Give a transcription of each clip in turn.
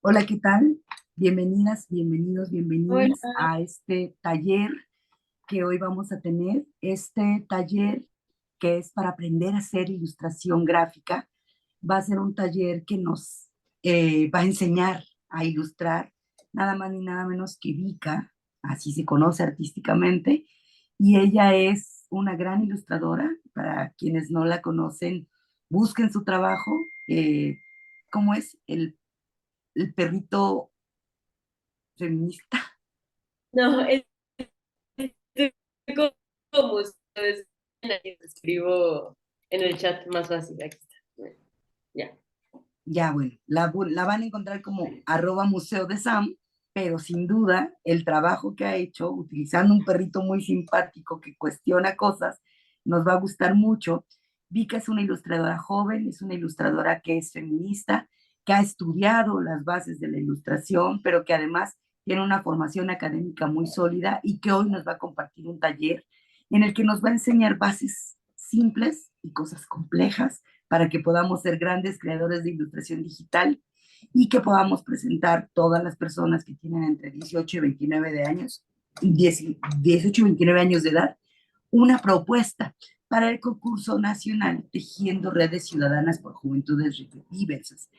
Hola, ¿qué tal? Bienvenidas, Hola. bienvenidos a este taller que hoy vamos a tener. Este taller que es para aprender a hacer ilustración gráfica, va a ser un taller que nos va a enseñar a ilustrar nada más ni nada menos que Vika, así se conoce artísticamente, y ella es una gran ilustradora. Para quienes no la conocen, busquen su trabajo. ¿Cómo es? El perrito feminista. No, es como ustedes ven, ahí te escribo en el chat más fácil. Aquí está. Ya. Ya, bueno, la van a encontrar como @museo de Sam, pero sin duda el trabajo que ha hecho utilizando un perrito muy simpático que cuestiona cosas nos va a gustar mucho. Vika es una ilustradora joven, es una ilustradora que es feminista, que ha estudiado las bases de la ilustración, pero que además tiene una formación académica muy sólida y que hoy nos va a compartir un taller en el que nos va a enseñar bases simples y cosas complejas para que podamos ser grandes creadores de ilustración digital y que podamos presentar todas las personas que tienen entre 18 y 29 de años, 18 y 29 años de edad, una propuesta para el concurso nacional Tejiendo Redes Ciudadanas por Juventudes Diversas.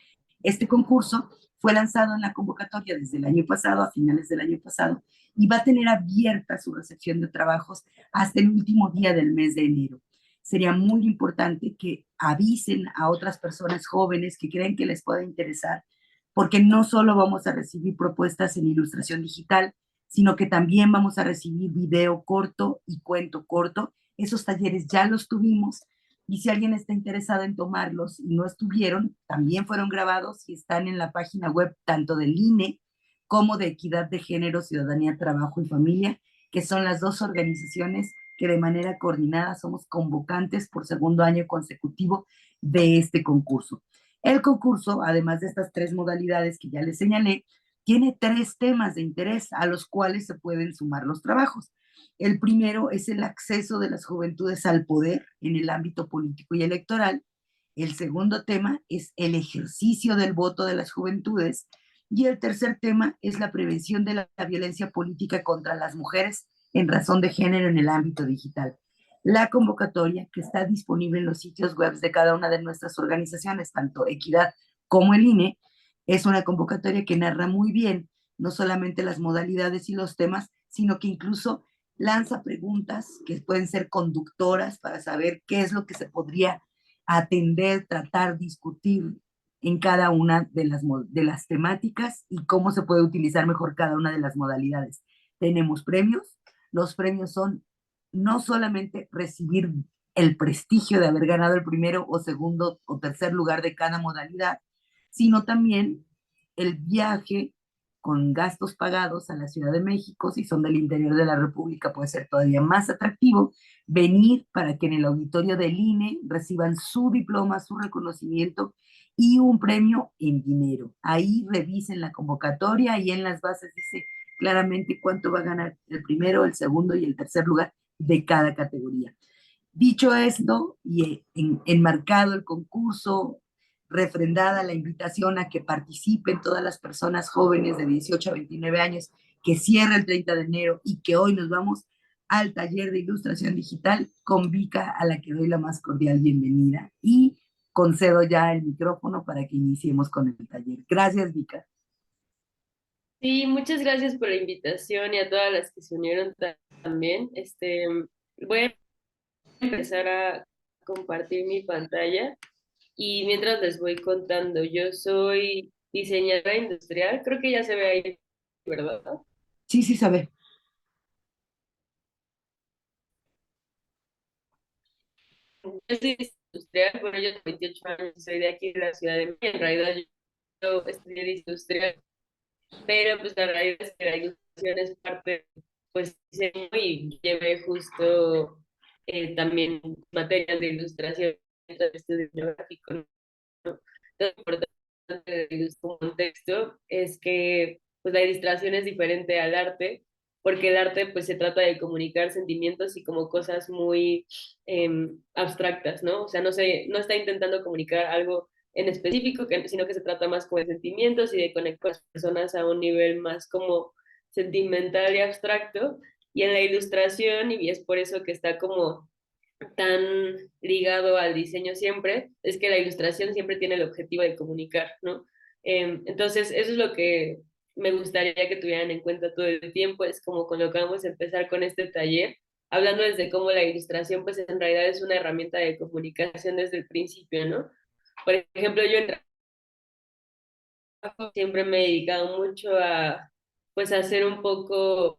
Este concurso fue lanzado en la convocatoria desde el año pasado, a finales del año pasado, y va a tener abierta su recepción de trabajos hasta el último día del mes de enero. Sería muy importante que avisen a otras personas jóvenes que creen que les pueda interesar, porque no solo vamos a recibir propuestas en ilustración digital, sino que también vamos a recibir video corto y cuento corto. Esos talleres ya los tuvimos, y si alguien está interesado en tomarlos y no estuvieron, también fueron grabados y están en la página web tanto del INE como de Equidad de Género, Ciudadanía, Trabajo y Familia, que son las dos organizaciones que de manera coordinada somos convocantes por segundo año consecutivo de este concurso. El concurso, además de estas tres modalidades que ya les señalé, tiene tres temas de interés a los cuales se pueden sumar los trabajos. El primero es el acceso de las juventudes al poder en el ámbito político y electoral. El segundo tema es el ejercicio del voto de las juventudes. Y el tercer tema es la prevención de la violencia política contra las mujeres en razón de género en el ámbito digital. La convocatoria, que está disponible en los sitios web de cada una de nuestras organizaciones, tanto Equidad como el INE, es una convocatoria que narra muy bien no solamente las modalidades y los temas, sino que incluso lanza preguntas que pueden ser conductoras para saber qué es lo que se podría atender, tratar, discutir en cada una de las temáticas y cómo se puede utilizar mejor cada una de las modalidades. Tenemos premios. Los premios son no solamente recibir el prestigio de haber ganado el primero o segundo o tercer lugar de cada modalidad, sino también el viaje con gastos pagados a la Ciudad de México. Si son del interior de la República, puede ser todavía más atractivo venir para que en el auditorio del INE reciban su diploma, su reconocimiento y un premio en dinero. Ahí revisen la convocatoria y en las bases dice claramente cuánto va a ganar el primero, el segundo y el tercer lugar de cada categoría. Dicho esto, y enmarcado el concurso, refrendada la invitación a que participen todas las personas jóvenes de 18 a 29 años, que cierra el 30 de enero y que hoy nos vamos al taller de ilustración digital con Vika, a la que doy la más cordial bienvenida y concedo ya el micrófono para que iniciemos con el taller. Gracias, Vika. Sí, muchas gracias por la invitación y a todas las que se unieron también. Voy a empezar a compartir mi pantalla y mientras les voy contando, yo soy diseñadora industrial, creo que ya se ve ahí, ¿verdad? Sí, sí, sabe. Yo soy industrial, bueno, yo tengo 28 años, soy de aquí de la Ciudad de México, en realidad yo estudié industrial, pero pues la realidad es que la ilustración es parte, pues, diseño y llevé justo también materias de ilustración en el estudio gráfico, ¿no? Lo importante de un contexto es que pues la ilustración es diferente al arte, porque el arte pues se trata de comunicar sentimientos y como cosas muy abstractas, ¿no? O sea, no está intentando comunicar algo en específico, sino que se trata más como de sentimientos y de conectar con las personas a un nivel más como sentimental y abstracto. Y en la ilustración, y es por eso que está como tan ligado al diseño siempre, es que la ilustración siempre tiene el objetivo de comunicar, ¿no? Entonces, eso es lo que me gustaría que tuvieran en cuenta todo el tiempo, es como con lo que vamos a empezar con este taller, hablando desde cómo la ilustración, pues en realidad es una herramienta de comunicación desde el principio, ¿no? Por ejemplo, yo en trabajo siempre me he dedicado mucho a, pues, a hacer un poco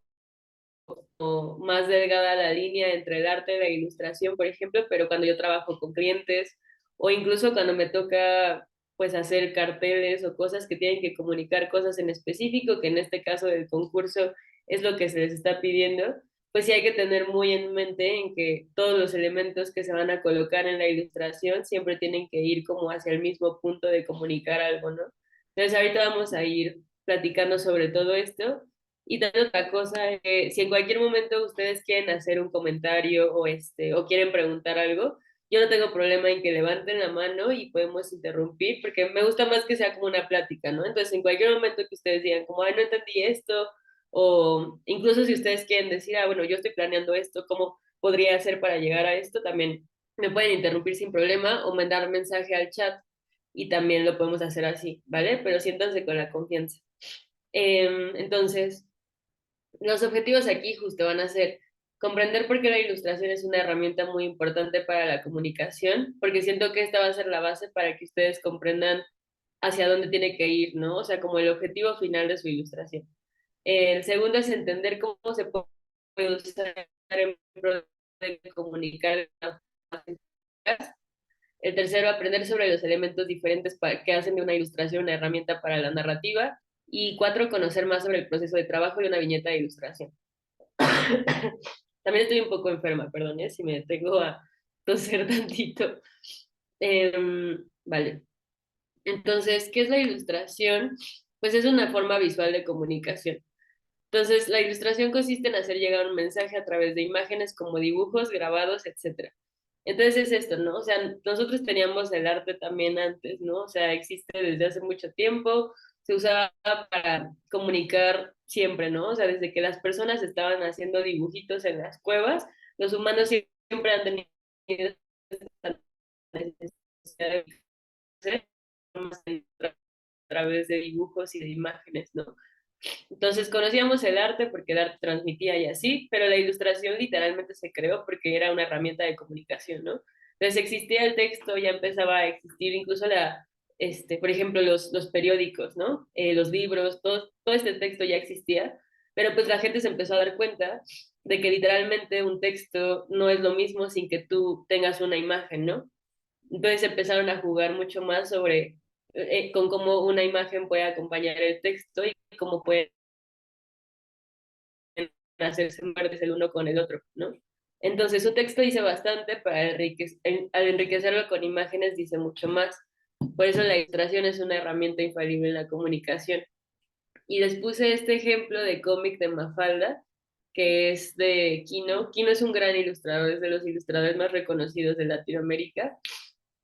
o más delgada la línea entre el arte y la ilustración, por ejemplo, pero cuando yo trabajo con clientes o incluso cuando me toca pues hacer carteles o cosas que tienen que comunicar cosas en específico, que en este caso del concurso es lo que se les está pidiendo, pues sí hay que tener muy en mente en que todos los elementos que se van a colocar en la ilustración siempre tienen que ir como hacia el mismo punto de comunicar algo, ¿no? Entonces ahorita vamos a ir platicando sobre todo esto y también otra cosa, si en cualquier momento ustedes quieren hacer un comentario o quieren preguntar algo, yo no tengo problema en que levanten la mano y podemos interrumpir, porque me gusta más que sea como una plática, ¿no? Entonces, en cualquier momento que ustedes digan, como, ay, no entendí esto, o incluso si ustedes quieren decir, ah, bueno, yo estoy planeando esto, ¿cómo podría hacer para llegar a esto? También me pueden interrumpir sin problema o mandar mensaje al chat y también lo podemos hacer así, ¿vale? Pero siéntanse con la confianza. Entonces, los objetivos aquí justo van a ser comprender por qué la ilustración es una herramienta muy importante para la comunicación, porque siento que esta va a ser la base para que ustedes comprendan hacia dónde tiene que ir, ¿no? O sea, como el objetivo final de su ilustración. El segundo es entender cómo se puede usar en pro de comunicar. El tercero, aprender sobre los elementos diferentes que hacen de una ilustración una herramienta para la narrativa. Y cuatro, conocer más sobre el proceso de trabajo de una viñeta de ilustración. También estoy un poco enferma, perdón, si me detengo a toser tantito. Vale. Entonces, ¿qué es la ilustración? Pues es una forma visual de comunicación. Entonces, la ilustración consiste en hacer llegar un mensaje a través de imágenes como dibujos, grabados, etcétera. Entonces es esto, ¿no? O sea, nosotros teníamos el arte también antes, ¿no? O sea, existe desde hace mucho tiempo, se usaba para comunicar siempre, ¿no? O sea, desde que las personas estaban haciendo dibujitos en las cuevas, los humanos siempre han tenido esta necesidad de hacer a través de dibujos y de imágenes, ¿no? Entonces conocíamos el arte porque el arte transmitía y así, pero la ilustración literalmente se creó porque era una herramienta de comunicación, ¿no? Entonces existía el texto, ya empezaba a existir incluso por ejemplo, los periódicos, ¿no? Los libros, todo este texto ya existía, pero pues la gente se empezó a dar cuenta de que literalmente un texto no es lo mismo sin que tú tengas una imagen, ¿no? Entonces empezaron a jugar mucho más con cómo una imagen puede acompañar el texto y cómo puede hacerse verdes el uno con el otro, ¿no? Entonces, un texto dice bastante, al enriquecerlo con imágenes dice mucho más. Por eso la ilustración es una herramienta infalible en la comunicación. Y les puse este ejemplo de cómic de Mafalda, que es de Kino. Kino es un gran ilustrador, es de los ilustradores más reconocidos de Latinoamérica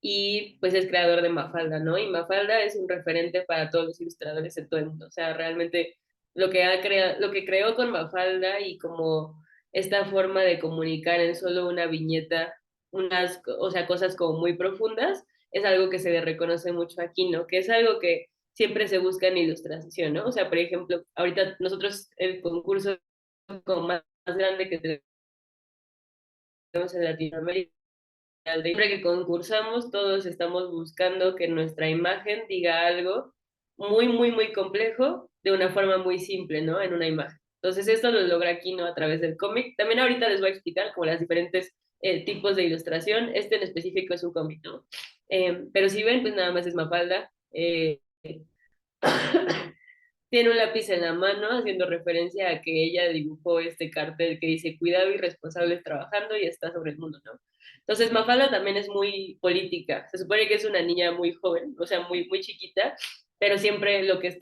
y pues es creador de Mafalda, ¿no? Y Mafalda es un referente para todos los ilustradores en todo el mundo. O sea, realmente lo que creó con Mafalda y como esta forma de comunicar en solo una viñeta, o sea, cosas como muy profundas, es algo que se le reconoce mucho aquí, ¿no? Que es algo que siempre se busca en ilustración, ¿no? O sea, por ejemplo, ahorita nosotros el concurso como más grande que tenemos en Latinoamérica, siempre que concursamos, todos estamos buscando que nuestra imagen diga algo muy, muy, muy complejo de una forma muy simple, ¿no? En una imagen. Entonces, esto lo logra aquí, ¿no? A través del cómic. También ahorita les voy a explicar como las diferentes tipos de ilustración. Este en específico es un cómic, ¿no? Pero si ven, pues nada más es Mafalda. Tiene un lápiz en la mano haciendo referencia a que ella dibujó este cartel que dice cuidado y responsables trabajando y está sobre el mundo, ¿no? Entonces Mafalda también es muy política, se supone que es una niña muy joven, o sea, muy, muy chiquita, pero siempre lo que es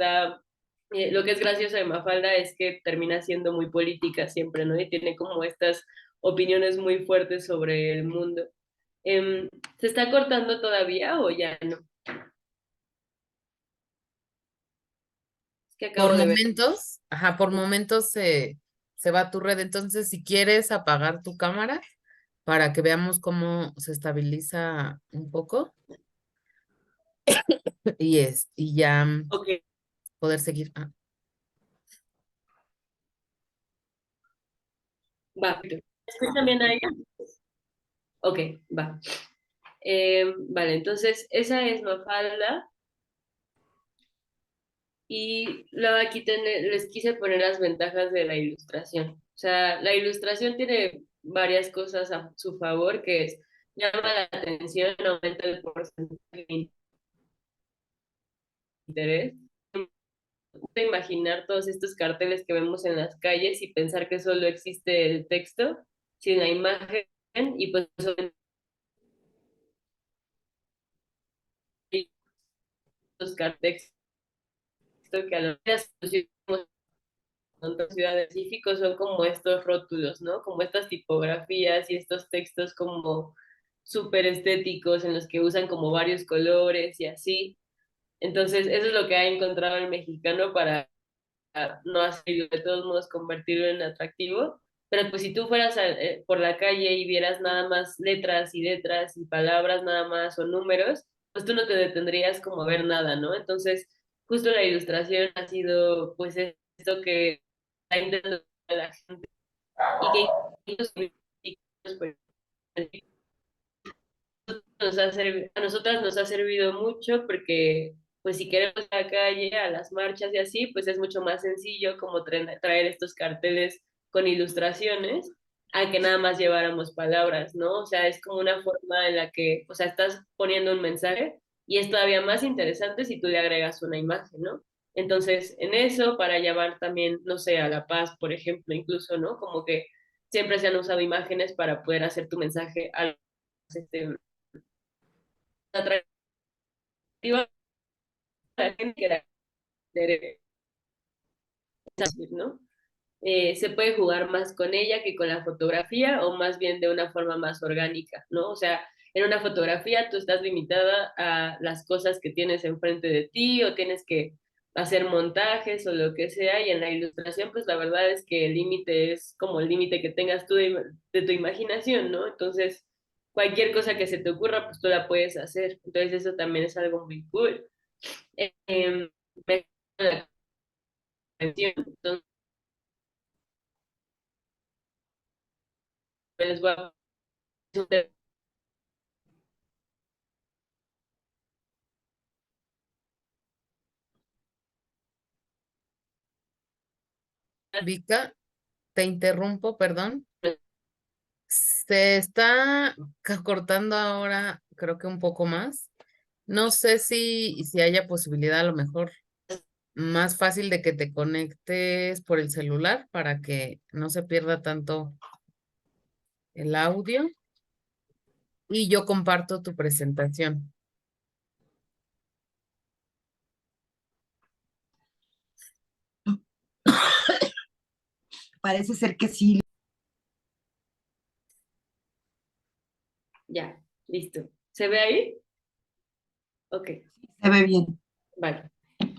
gracioso de Mafalda es que termina siendo muy política siempre, ¿no? Y tiene como estas opiniones muy fuertes sobre el mundo. ¿Se está cortando todavía o ya no? que acabo Por de ver. momentos, ajá, por momentos se va tu red. Entonces, si quieres apagar tu cámara para que veamos cómo se estabiliza un poco y ya Ok, poder seguir. Ah, va. ¿Escuchan bien ahí? Ok, va. Vale, entonces esa es Mafalda y luego aquí les quise poner las ventajas de la ilustración. O sea, la ilustración tiene varias cosas a su favor, que es llama la atención, aumenta el porcentaje de interés. Imaginar todos estos carteles que vemos en las calles y pensar que solo existe el texto sin la imagen y pues los carteles que a las en otras ciudades específicos son como estos rótulos, ¿no? Como estas tipografías y estos textos como súper estéticos en los que usan como varios colores y así. Entonces, eso es lo que ha encontrado el mexicano para no hacerlo, de todos modos convertirlo en atractivo. Pero pues si tú fueras por la calle y vieras nada más letras y palabras nada más o números, pues tú no te detendrías como a ver nada, ¿no? Entonces, justo la ilustración ha sido pues esto que está intentando la gente y que incluso pues, a nosotras nos ha servido mucho porque, pues si queremos ir a la calle, a las marchas y así, pues es mucho más sencillo como traer estos carteles con ilustraciones a que nada más lleváramos palabras, ¿no? O sea, es como una forma en la que, o sea, estás poniendo un mensaje y es todavía más interesante si tú le agregas una imagen, ¿no? Entonces, en eso, para llevar también, no sé, a La Paz, por ejemplo, incluso, ¿no? Como que siempre se han usado imágenes para poder hacer tu mensaje algo atractiva a la gente que la quiere decir, ¿no? Se puede jugar más con ella que con la fotografía o más bien de una forma más orgánica, ¿no? O sea, en una fotografía tú estás limitada a las cosas que tienes enfrente de ti o tienes que hacer montajes o lo que sea y en la ilustración pues la verdad es que el límite es como el límite que tengas tú de tu imaginación, ¿no? Entonces, cualquier cosa que se te ocurra pues tú la puedes hacer. Entonces eso también es algo muy cool. Eh, me llama la atención. Entonces, les voy a Vika, te interrumpo, perdón. Se está cortando ahora, creo que un poco más. No sé si haya posibilidad a lo mejor más fácil de que te conectes por el celular para que no se pierda tanto el audio y yo comparto tu presentación. Parece ser que sí. Ya, listo. ¿Se ve ahí? Ok, Se ve bien. vale.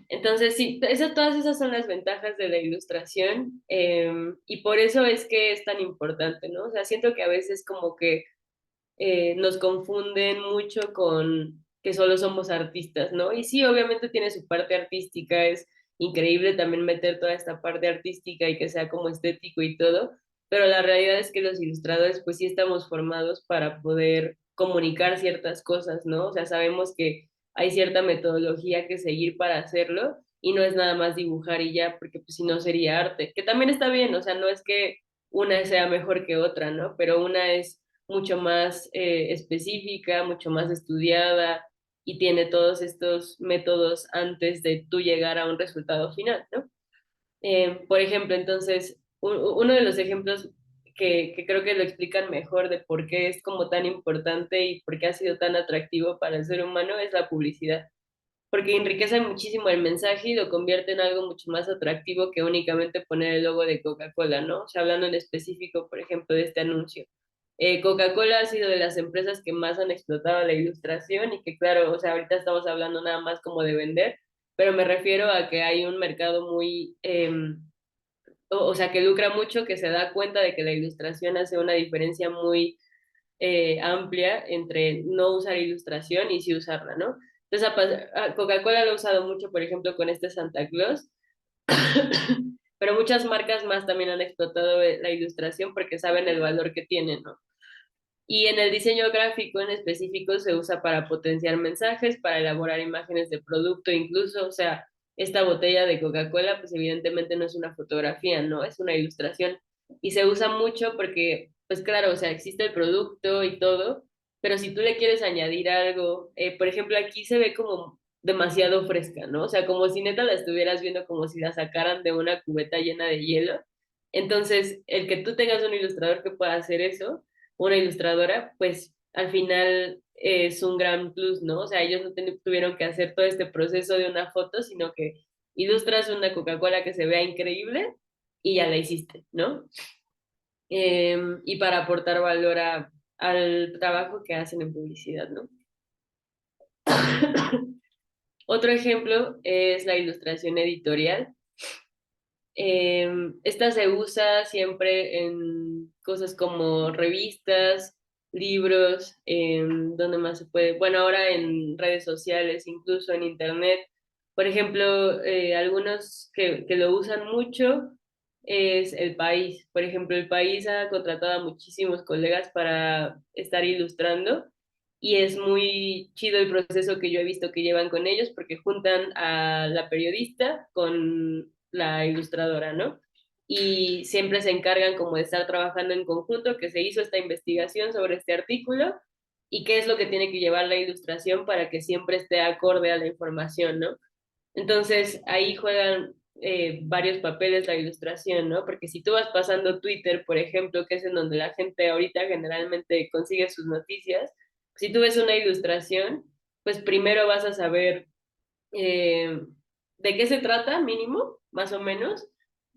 Entonces, sí, todas esas son las ventajas de la ilustración y por eso es que es tan importante, ¿no? O sea, siento que a veces como que nos confunden mucho con que solo somos artistas, ¿no? Y sí, obviamente tiene su parte artística, es increíble también meter toda esta parte artística y que sea como estético y todo, pero la realidad es que los ilustradores pues sí estamos formados para poder comunicar ciertas cosas, ¿no? O sea, sabemos que hay cierta metodología que seguir para hacerlo y no es nada más dibujar y ya, porque pues si no sería arte, que también está bien, o sea, no es que una sea mejor que otra, ¿no? Pero una es mucho más específica, mucho más estudiada y tiene todos estos métodos antes de tú llegar a un resultado final, ¿no? Por ejemplo, entonces, uno de los ejemplos que creo que lo explican mejor de por qué es como tan importante y por qué ha sido tan atractivo para el ser humano es la publicidad, porque enriquece muchísimo el mensaje y lo convierte en algo mucho más atractivo que únicamente poner el logo de Coca-Cola, ¿no? O sea, hablando en específico, por ejemplo, de este anuncio. Coca-Cola ha sido de las empresas que más han explotado la ilustración y que claro, o sea, ahorita estamos hablando nada más como de vender, pero me refiero a que hay un mercado muy, o sea, que lucra mucho, que se da cuenta de que la ilustración hace una diferencia muy amplia entre no usar ilustración y sí usarla, ¿no? Entonces, Coca-Cola lo ha usado mucho, por ejemplo, con este Santa Claus, pero muchas marcas más también han explotado la ilustración porque saben el valor que tiene, ¿no? Y en el diseño gráfico en específico se usa para potenciar mensajes, para elaborar imágenes de producto, incluso, o sea, esta botella de Coca-Cola, pues evidentemente no es una fotografía, ¿no? Es una ilustración. Y se usa mucho porque, pues claro, o sea, existe el producto y todo, pero si tú le quieres añadir algo, por ejemplo, aquí se ve como demasiado fresca, ¿no? O sea, como si neta la estuvieras viendo como si la sacaran de una cubeta llena de hielo. Entonces, el que tú tengas un ilustrador que pueda hacer eso, una ilustradora, pues al final es un gran plus, ¿no? O sea, ellos no tuvieron que hacer todo este proceso de una foto, sino que ilustras una Coca-Cola que se vea increíble y ya la hiciste, ¿no? Y para aportar valor al trabajo que hacen en publicidad, ¿no? Otro ejemplo es la ilustración editorial. Esta se usa siempre en cosas como revistas, libros, donde más se puede, bueno, ahora en redes sociales, incluso en internet. Por ejemplo, algunos que lo usan mucho es El País. Por ejemplo, El País ha contratado a muchísimos colegas para estar ilustrando y es muy chido el proceso que yo he visto que llevan con ellos porque juntan a la periodista con la ilustradora, ¿no? Y siempre se encargan como de estar trabajando en conjunto, que se hizo esta investigación sobre este artículo y qué es lo que tiene que llevar la ilustración para que siempre esté acorde a la información, ¿no? Entonces ahí juegan varios papeles la ilustración, ¿no? Porque si tú vas pasando Twitter, por ejemplo, que es en donde la gente ahorita generalmente consigue sus noticias, si tú ves una ilustración, pues primero vas a saber eh, de qué se trata, mínimo, más o menos,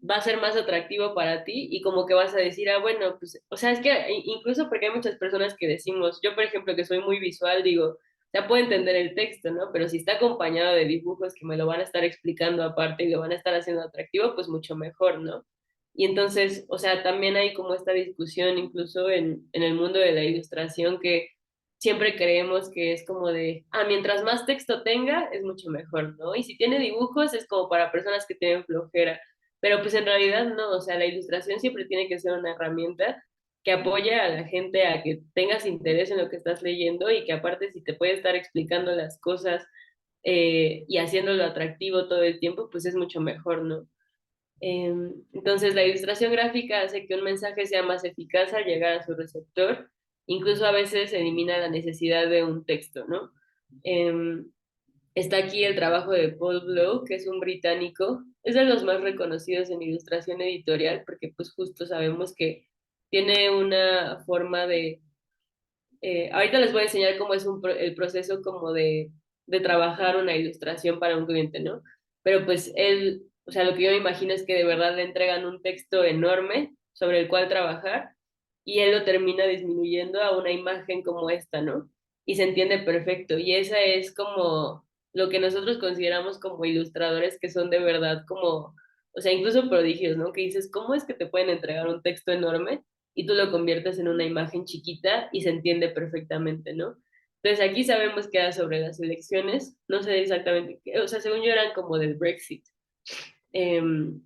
va a ser más atractivo para ti y como que vas a decir, ah, bueno, pues, o sea, es que incluso porque hay muchas personas que decimos, yo por ejemplo que soy muy visual, digo, ya puedo entender el texto, ¿no? Pero si está acompañado de dibujos que me lo van a estar explicando aparte y lo van a estar haciendo atractivo, pues mucho mejor, ¿no? Y entonces, o sea, también hay como esta discusión incluso en el mundo de la ilustración que siempre creemos que es como de, ah, mientras más texto tenga, es mucho mejor, ¿no? Y si tiene dibujos, es como para personas que tienen flojera. Pero pues en realidad no, o sea, la ilustración siempre tiene que ser una herramienta que apoye a la gente a que tengas interés en lo que estás leyendo y que aparte si te puede estar explicando las cosas y haciéndolo atractivo todo el tiempo, pues es mucho mejor, ¿no? Entonces, la ilustración gráfica hace que un mensaje sea más eficaz al llegar a su receptor, incluso a veces elimina la necesidad de un texto, ¿no? Em, Está aquí el trabajo de Paul Blow, que es un británico, es de los más reconocidos en ilustración editorial, porque pues justo sabemos que tiene una forma de... ahorita les voy a enseñar cómo es el proceso como de trabajar una ilustración para un cliente, ¿no? Pero pues él, o sea, lo que yo me imagino es que de verdad le entregan un texto enorme sobre el cual trabajar y él lo termina disminuyendo a una imagen como esta, ¿no? Y se entiende perfecto. Y esa es como lo que nosotros consideramos como ilustradores que son de verdad como, o sea, incluso prodigios, ¿no? Que dices, ¿cómo es que te pueden entregar un texto enorme y tú lo conviertes en una imagen chiquita y se entiende perfectamente, ¿no? Entonces aquí sabemos que era sobre las elecciones, no sé exactamente, o sea, según yo eran como del Brexit. Em,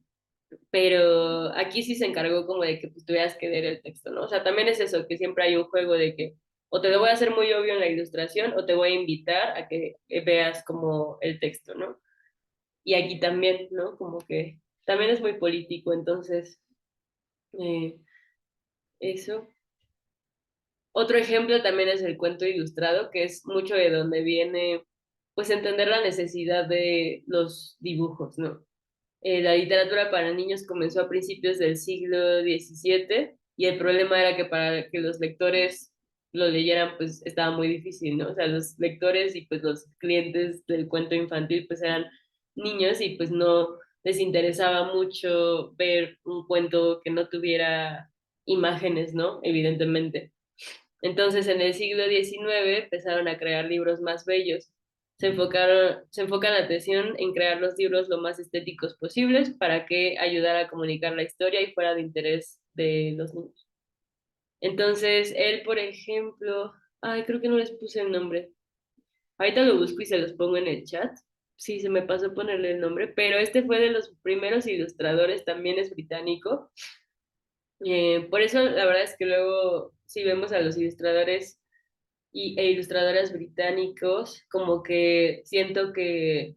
pero aquí sí se encargó como de que pues, tuvieras que leer el texto, ¿no? O sea, también es eso, que siempre hay un juego de que o te lo voy a hacer muy obvio en la ilustración o te voy a invitar a que veas como el texto, ¿no? Y aquí también, ¿no? Como que también es muy político, entonces, eh, eso. Otro ejemplo también es el cuento ilustrado, que es mucho de donde viene, pues, entender la necesidad de los dibujos, ¿no? La literatura para niños comenzó a principios del siglo XVII y el problema era que para que los lectores lo leyeran, pues estaba muy difícil, ¿no? O sea, los lectores y pues los clientes del cuento infantil pues eran niños y pues no les interesaba mucho ver un cuento que no tuviera imágenes, ¿no? Evidentemente. Entonces, en el siglo XIX empezaron a crear libros más bellos se enfoca la atención en crear los libros lo más estéticos posibles para que ayudara a comunicar la historia y fuera de interés de los niños. Entonces, él, por ejemplo, ay, creo que no les puse el nombre. Ahorita lo busco y se los pongo en el chat. Sí, se me pasó ponerle el nombre, pero este fue de los primeros ilustradores, también es británico. Por eso, la verdad es que luego, si vemos a los ilustradores e ilustradoras británicos, como que siento que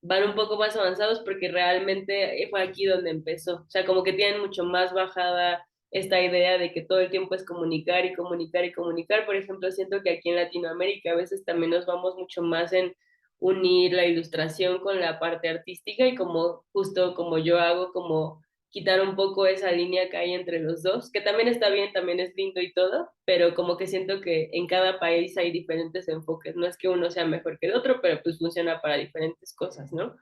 van un poco más avanzados porque realmente fue aquí donde empezó. O sea, como que tienen mucho más bajada esta idea de que todo el tiempo es comunicar y comunicar y comunicar. Por ejemplo, siento que aquí en Latinoamérica a veces también nos vamos mucho más en unir la ilustración con la parte artística y como justo como yo hago, como quitar un poco esa línea que hay entre los dos, que también está bien, también es lindo y todo, pero como que siento que en cada país hay diferentes enfoques, no es que uno sea mejor que el otro, pero pues funciona para diferentes cosas, ¿no?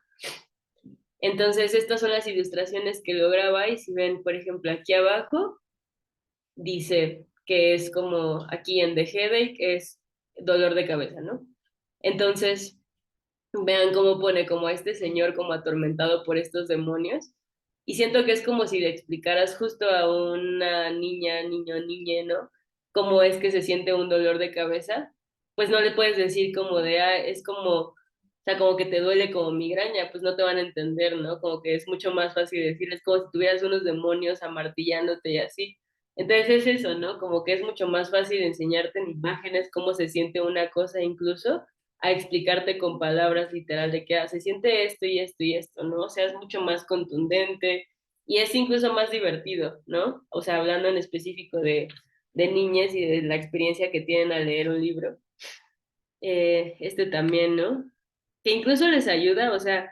Entonces, estas son las ilustraciones que lograba y si ven, por ejemplo, aquí abajo, dice que es como aquí en The Headache, es dolor de cabeza, ¿no? Entonces, vean cómo pone como a este señor como atormentado por estos demonios. Y siento que es como si le explicaras justo a una niña, niño, niñe, ¿no? Cómo es que se siente un dolor de cabeza. Pues no le puedes decir como de, ah, es como, o sea, como que te duele como migraña, pues no te van a entender, ¿no? Como que es mucho más fácil decirles como si tuvieras unos demonios amartillándote y así. Entonces es eso, ¿no? Como que es mucho más fácil enseñarte en imágenes cómo se siente una cosa incluso a explicarte con palabras literal de que se siente esto y esto y esto, ¿no? O sea, es mucho más contundente y es incluso más divertido, ¿no? O sea, hablando en específico de niñez y de la experiencia que tienen al leer un libro. Este también, ¿no? Que incluso les ayuda, o sea,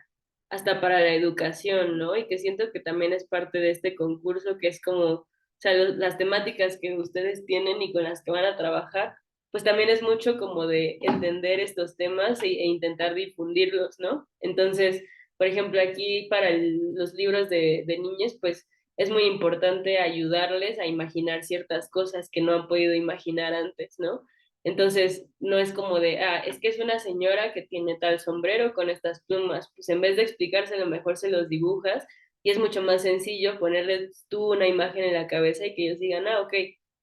hasta para la educación, ¿no? Y que siento que también es parte de este concurso, que es como, o sea, las temáticas que ustedes tienen y con las que van a trabajar, pues también es mucho como de entender estos temas e intentar difundirlos, ¿no? Entonces, por ejemplo, aquí para los libros de niños, pues es muy importante ayudarles a imaginar ciertas cosas que no han podido imaginar antes, ¿no? Entonces, no es como de, ah, es que es una señora que tiene tal sombrero con estas plumas. Pues en vez de explicárselo, mejor se los dibujas y es mucho más sencillo ponerles tú una imagen en la cabeza y que ellos digan, ah, ok,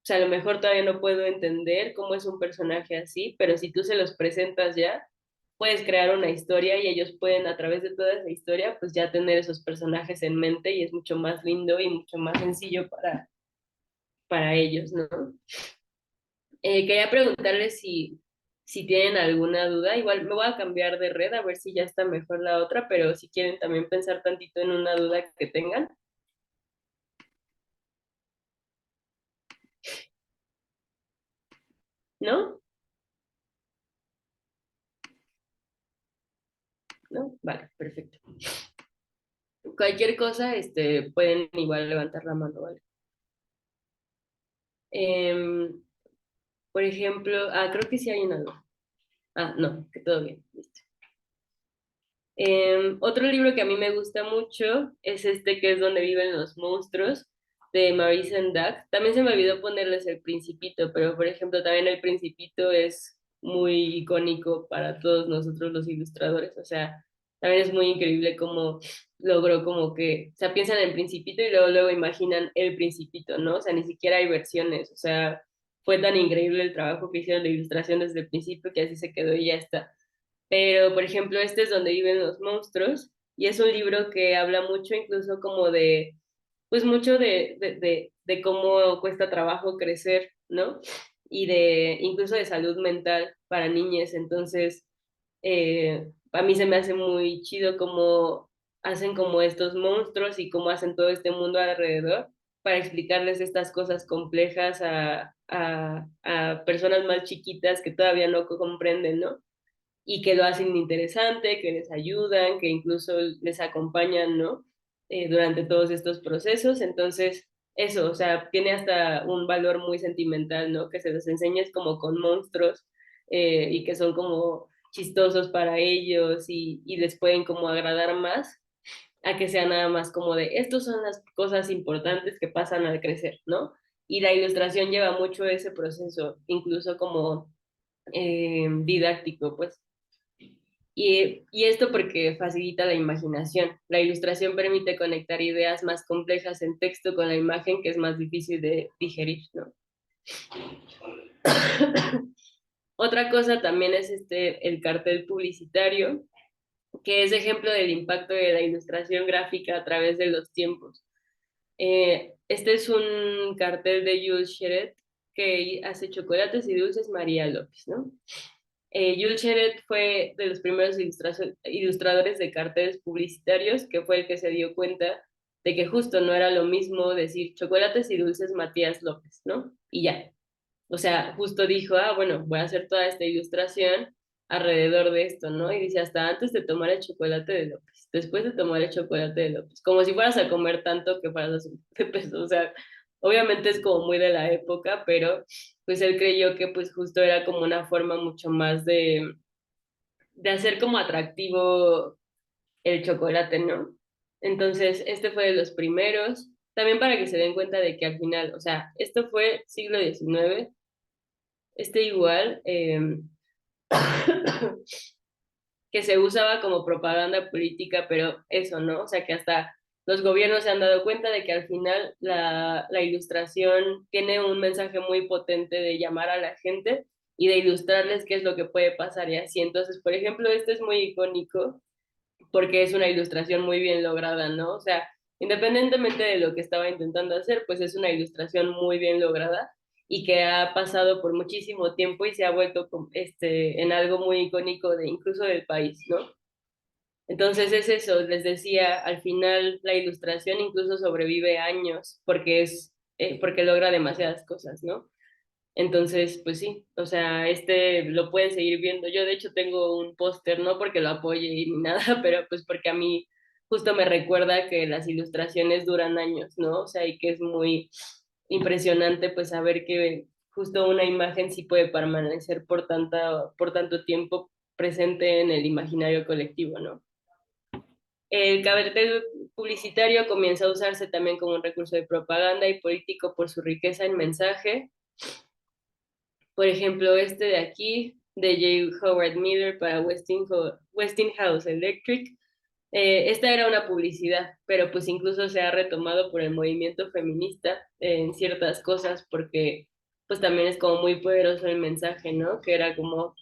o sea, a lo mejor todavía no puedo entender cómo es un personaje así, pero si tú se los presentas ya, puedes crear una historia y ellos pueden a través de toda esa historia, pues ya tener esos personajes en mente y es mucho más lindo y mucho más sencillo para ellos, ¿no? Quería preguntarles si tienen alguna duda. Igual me voy a cambiar de red a ver si ya está mejor la otra, pero si quieren también pensar tantito en una duda que tengan, ¿no? ¿No? Vale, perfecto. Cualquier cosa, pueden igual levantar la mano, ¿vale? Em, por ejemplo, creo que sí hay una duda. No, que todo bien, listo. Otro libro que a mí me gusta mucho es este que es Donde viven los monstruos, de Maurice Sendak. También se me olvidó ponerles El Principito, pero por ejemplo también El Principito es muy icónico para todos nosotros los ilustradores. O sea, también es muy increíble cómo logró como que, o sea, piensan en El Principito y luego imaginan El Principito, ¿no? O sea, ni siquiera hay versiones. O sea, fue tan increíble el trabajo que hicieron de ilustración desde el principio que así se quedó y ya está. Pero, por ejemplo, este es Donde viven los monstruos y es un libro que habla mucho incluso como de, pues mucho de cómo cuesta trabajo crecer, ¿no? Y de incluso de salud mental para niñas. Entonces, a mí se me hace muy chido cómo hacen como estos monstruos y cómo hacen todo este mundo alrededor para explicarles estas cosas complejas a personas más chiquitas que todavía no comprenden, ¿no? Y que lo hacen interesante, que les ayudan, que incluso les acompañan, ¿no? Durante todos estos procesos. Entonces, eso, o sea, tiene hasta un valor muy sentimental, ¿no? Que se les enseñes como con monstruos y que son como chistosos para ellos y les pueden como agradar más a que sea nada más como de, estos son las cosas importantes que pasan al crecer, ¿no? Y la ilustración lleva mucho ese proceso, incluso como didáctico, pues. Y esto porque facilita la imaginación. La ilustración permite conectar ideas más complejas en texto con la imagen, que es más difícil de digerir, ¿no? Otra cosa también es el cartel publicitario, que es ejemplo del impacto de la ilustración gráfica a través de los tiempos. Este es un cartel de Jules Cheret, que hace chocolates y dulces María López, ¿no? Jules Cheret fue de los primeros ilustradores de carteles publicitarios, que fue el que se dio cuenta de que justo no era lo mismo decir chocolates y dulces Matías López, ¿no? Y ya. O sea, justo dijo, ah, bueno, voy a hacer toda esta ilustración alrededor de esto, ¿no? Y dice, hasta antes de tomar el chocolate de López, después de tomar el chocolate de López, como si fueras a comer tanto que fueras a subir de peso, o sea, obviamente es como muy de la época, pero pues él creyó que pues justo era como una forma mucho más de hacer como atractivo el chocolate, ¿no? Entonces, este fue de los primeros, también para que se den cuenta de que al final, o sea, esto fue siglo XIX, igual, que se usaba como propaganda política, pero eso, ¿no? O sea, que hasta los gobiernos se han dado cuenta de que al final la ilustración tiene un mensaje muy potente de llamar a la gente y de ilustrarles qué es lo que puede pasar y así. Entonces, por ejemplo, este es muy icónico porque es una ilustración muy bien lograda, ¿no? O sea, independientemente de lo que estaba intentando hacer, pues es una ilustración muy bien lograda y que ha pasado por muchísimo tiempo y se ha vuelto en algo muy icónico de incluso del país, ¿no? Entonces es eso, les decía, al final la ilustración incluso sobrevive años porque porque logra demasiadas cosas, ¿no? Entonces, pues sí, o sea, lo pueden seguir viendo. Yo de hecho tengo un póster, no porque lo apoye ni nada, pero pues porque a mí justo me recuerda que las ilustraciones duran años, ¿no? O sea, y que es muy impresionante pues saber que justo una imagen sí puede permanecer por tanto tiempo presente en el imaginario colectivo, ¿no? El cartel publicitario comienza a usarse también como un recurso de propaganda y político por su riqueza en mensaje. Por ejemplo, este de aquí, de J. Howard Miller para Westinghouse Electric. Esta era una publicidad, pero pues incluso se ha retomado por el movimiento feminista en ciertas cosas, porque pues también es como muy poderoso el mensaje, ¿no? Que era como,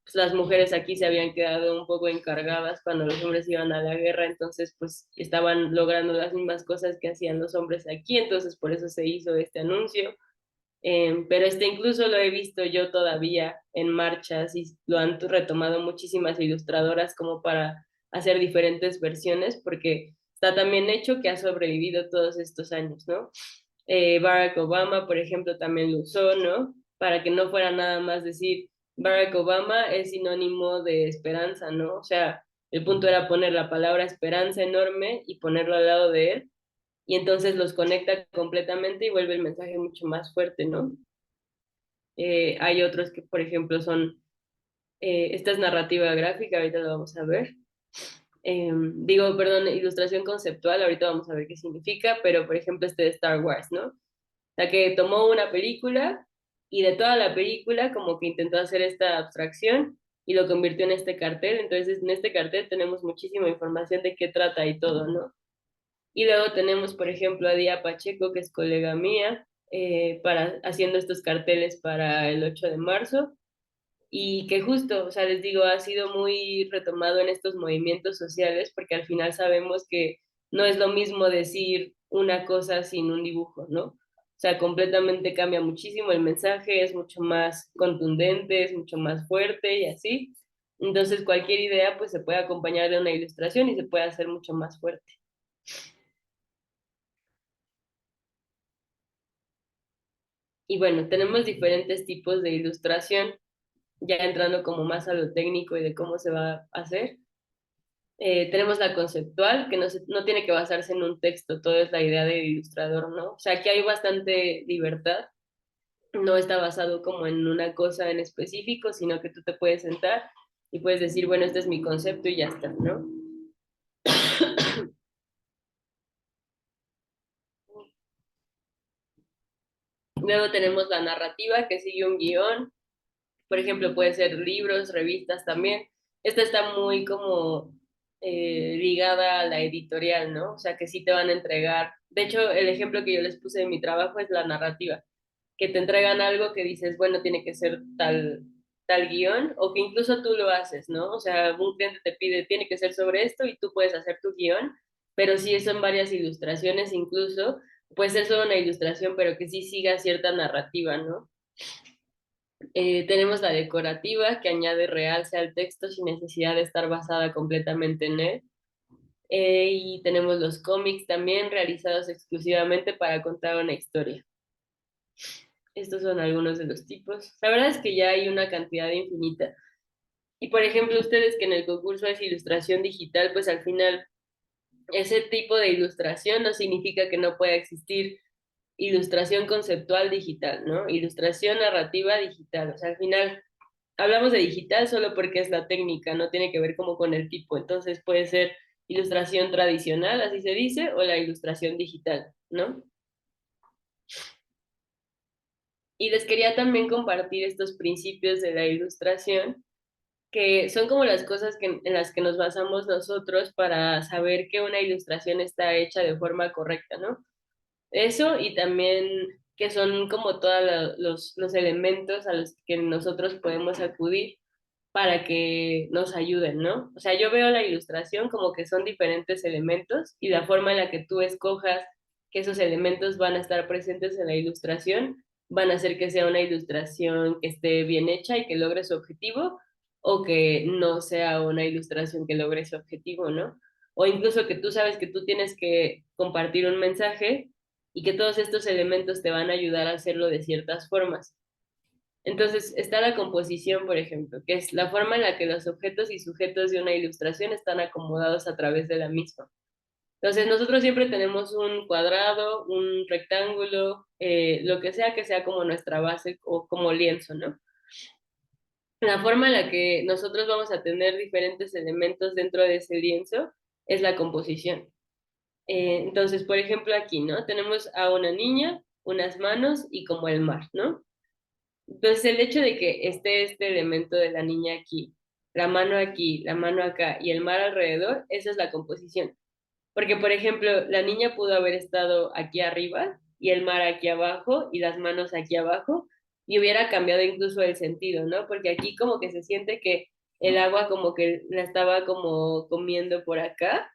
pues las mujeres aquí se habían quedado un poco encargadas cuando los hombres iban a la guerra, entonces pues estaban logrando las mismas cosas que hacían los hombres aquí, entonces por eso se hizo este anuncio. Pero incluso lo he visto yo todavía en marchas y lo han retomado muchísimas ilustradoras como para hacer diferentes versiones, porque está también hecho que ha sobrevivido todos estos años, ¿no? Barack Obama, por ejemplo, también lo usó, ¿no? Para que no fuera nada más decir Barack Obama es sinónimo de esperanza, ¿no? O sea, el punto era poner la palabra esperanza enorme y ponerlo al lado de él, y entonces los conecta completamente y vuelve el mensaje mucho más fuerte, ¿no? Hay otros que, por ejemplo, esta es narrativa gráfica, ahorita lo vamos a ver. Digo, perdón, ilustración conceptual, ahorita vamos a ver qué significa, pero por ejemplo este de Star Wars, ¿no? La que tomó una película y de toda la película como que intentó hacer esta abstracción y lo convirtió en este cartel, entonces en este cartel tenemos muchísima información de qué trata y todo, ¿no? Y luego tenemos, por ejemplo, a Día Pacheco, que es colega mía, haciendo estos carteles para el 8 de marzo, y que justo, o sea, les digo, ha sido muy retomado en estos movimientos sociales, porque al final sabemos que no es lo mismo decir una cosa sin un dibujo, ¿no? O sea, completamente cambia muchísimo el mensaje, es mucho más contundente, es mucho más fuerte y así. Entonces, cualquier idea pues se puede acompañar de una ilustración y se puede hacer mucho más fuerte. Y bueno, tenemos diferentes tipos de ilustración, ya entrando como más a lo técnico y de cómo se va a hacer. Tenemos la conceptual, que no tiene que basarse en un texto, todo es la idea del ilustrador, ¿no? O sea, aquí hay bastante libertad, no está basado como en una cosa en específico, sino que tú te puedes sentar y puedes decir, bueno, este es mi concepto y ya está, ¿no? Luego tenemos la narrativa, que sigue un guión, por ejemplo, puede ser libros, revistas también. esta está muy como ligada a la editorial, ¿no? O sea, que sí te van a entregar. De hecho, el ejemplo que yo les puse de mi trabajo es la narrativa, que te entregan algo que dices, bueno, tiene que ser tal guión, o que incluso tú lo haces, ¿no? O sea, un cliente te pide, tiene que ser sobre esto y tú puedes hacer tu guión, pero sí son varias ilustraciones incluso, puede ser solo una ilustración, pero que sí siga cierta narrativa, ¿no? Tenemos la decorativa, que añade realce al texto sin necesidad de estar basada completamente en él. Y tenemos los cómics también realizados exclusivamente para contar una historia. Estos son algunos de los tipos. La verdad es que ya hay una cantidad infinita. Y por ejemplo, ustedes que en el concurso es ilustración digital, pues al final ese tipo de ilustración no significa que no pueda existir ilustración conceptual digital, ¿no? Ilustración narrativa digital. O sea, al final hablamos de digital solo porque es la técnica, no tiene que ver como con el tipo. Entonces puede ser ilustración tradicional, así se dice, o la ilustración digital, ¿no? Y les quería también compartir estos principios de la ilustración, que son como las cosas en las que nos basamos nosotros para saber que una ilustración está hecha de forma correcta, ¿no? Eso y también que son como todos los elementos a los que nosotros podemos acudir para que nos ayuden, ¿no? O sea, yo veo la ilustración como que son diferentes elementos y la forma en la que tú escojas que esos elementos van a estar presentes en la ilustración van a hacer que sea una ilustración que esté bien hecha y que logre su objetivo o que no sea una ilustración que logre su objetivo, ¿no? O incluso que tú sabes que tú tienes que compartir un mensaje y que todos estos elementos te van a ayudar a hacerlo de ciertas formas. Entonces está la composición, por ejemplo, que es la forma en la que los objetos y sujetos de una ilustración están acomodados a través de la misma. Entonces nosotros siempre tenemos un cuadrado, un rectángulo, lo que sea como nuestra base o como lienzo, ¿no? La forma en la que nosotros vamos a tener diferentes elementos dentro de ese lienzo es la composición. Entonces, por ejemplo, aquí, ¿no? Tenemos a una niña, unas manos y como el mar, ¿no? Entonces, el hecho de que esté este elemento de la niña aquí, la mano acá y el mar alrededor, esa es la composición. Porque, por ejemplo, la niña pudo haber estado aquí arriba y el mar aquí abajo y las manos aquí abajo y hubiera cambiado incluso el sentido, ¿no? Porque aquí como que se siente que el agua como que la estaba como comiendo por acá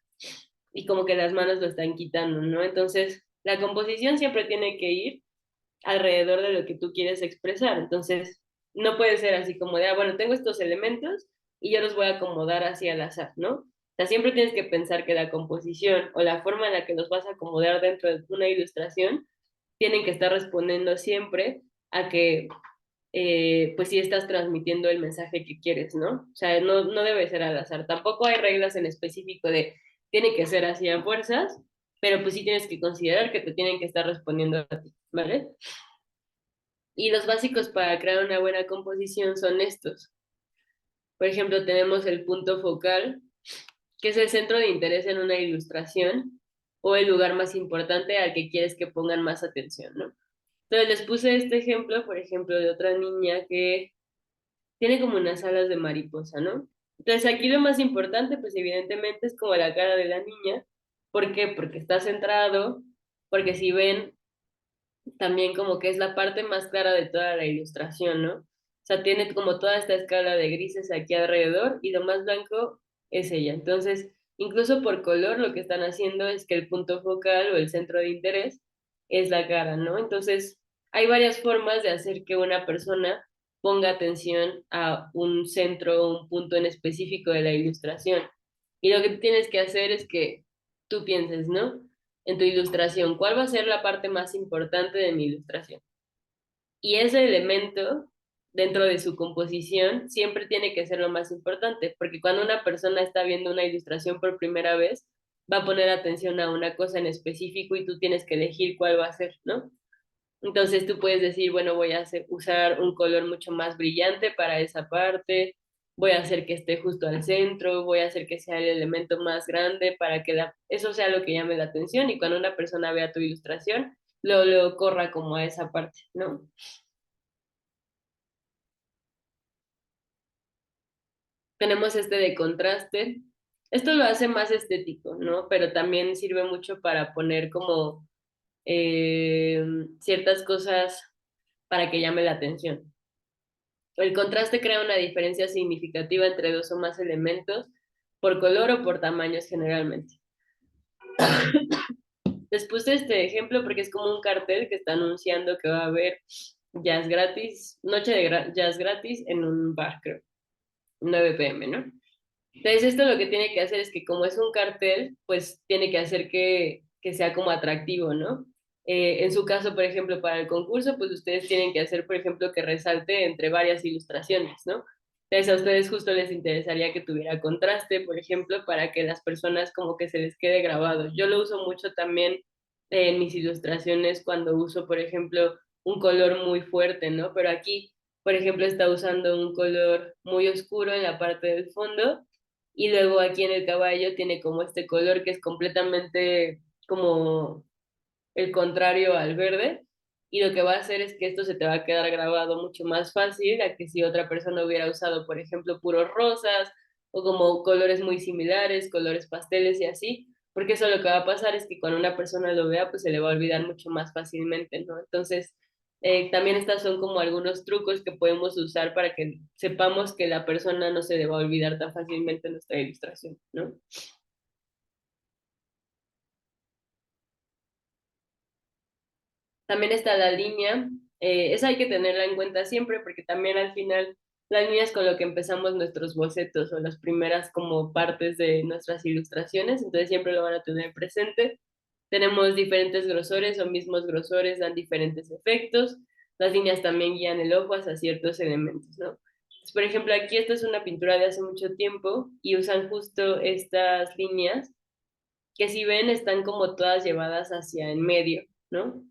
y como que las manos lo están quitando, ¿no? Entonces, la composición siempre tiene que ir alrededor de lo que tú quieres expresar. Entonces, no puede ser así como de, bueno, tengo estos elementos y yo los voy a acomodar así al azar, ¿no? O sea, siempre tienes que pensar que la composición o la forma en la que los vas a acomodar dentro de una ilustración tienen que estar respondiendo siempre a que, pues sí estás transmitiendo el mensaje que quieres, ¿no? O sea, no debe ser al azar. Tampoco hay reglas en específico de, tiene que ser así a fuerzas, pero pues sí tienes que considerar que te tienen que estar respondiendo a ti, ¿vale? Y los básicos para crear una buena composición son estos. Por ejemplo, tenemos el punto focal, que es el centro de interés en una ilustración o el lugar más importante al que quieres que pongan más atención, ¿no? Entonces les puse este ejemplo, por ejemplo, de otra niña que tiene como unas alas de mariposa, ¿no? Entonces aquí lo más importante, pues evidentemente es como la cara de la niña. ¿Por qué? Porque está centrado, porque si ven, también como que es la parte más clara de toda la ilustración, ¿no? O sea, tiene como toda esta escala de grises aquí alrededor y lo más blanco es ella. Entonces, incluso por color, lo que están haciendo es que el punto focal o el centro de interés es la cara, ¿no? Entonces, hay varias formas de hacer que una persona ponga atención a un centro o un punto en específico de la ilustración. Y lo que tienes que hacer es que tú pienses, ¿no? En tu ilustración, ¿cuál va a ser la parte más importante de mi ilustración? Y ese elemento dentro de su composición siempre tiene que ser lo más importante, porque cuando una persona está viendo una ilustración por primera vez, va a poner atención a una cosa en específico y tú tienes que elegir cuál va a ser, ¿no? Entonces tú puedes decir, bueno, voy a usar un color mucho más brillante para esa parte, voy a hacer que esté justo al centro, voy a hacer que sea el elemento más grande para que eso sea lo que llame la atención y cuando una persona vea tu ilustración, lo corra como a esa parte, ¿no? Tenemos este de contraste. Esto lo hace más estético, ¿no? Pero también sirve mucho para poner como eh, ciertas cosas para que llame la atención. El contraste crea una diferencia significativa entre dos o más elementos, por color o por tamaños generalmente. Les puse este ejemplo porque es como un cartel que está anunciando que va a haber jazz gratis, noche de jazz gratis en un bar, creo, 9 p.m., ¿no? Entonces esto lo que tiene que hacer es que como es un cartel, pues tiene que hacer que sea como atractivo, ¿no? En su caso, por ejemplo, para el concurso, pues ustedes tienen que hacer, por ejemplo, que resalte entre varias ilustraciones, ¿no? Entonces a ustedes justo les interesaría que tuviera contraste, por ejemplo, para que las personas como que se les quede grabado. Yo lo uso mucho también en mis ilustraciones cuando uso, por ejemplo, un color muy fuerte, ¿no? Pero aquí, por ejemplo, está usando un color muy oscuro en la parte del fondo y luego aquí en el caballo tiene como este color que es completamente como el contrario al verde, y lo que va a hacer es que esto se te va a quedar grabado mucho más fácil a que si otra persona hubiera usado, por ejemplo, puros rosas o como colores muy similares, colores pasteles y así, porque eso lo que va a pasar es que cuando una persona lo vea, pues se le va a olvidar mucho más fácilmente, ¿no? Entonces, también estas son como algunos trucos que podemos usar para que sepamos que la persona no se le va a olvidar tan fácilmente nuestra ilustración, ¿no? También está la línea, esa hay que tenerla en cuenta siempre porque también al final la línea es con lo que empezamos nuestros bocetos o las primeras como partes de nuestras ilustraciones, entonces siempre lo van a tener presente. Tenemos diferentes grosores o mismos grosores, dan diferentes efectos. Las líneas también guían el ojo hacia ciertos elementos, ¿no? Entonces, por ejemplo, aquí esta es una pintura de hace mucho tiempo y usan justo estas líneas que si ven están como todas llevadas hacia en medio, ¿no?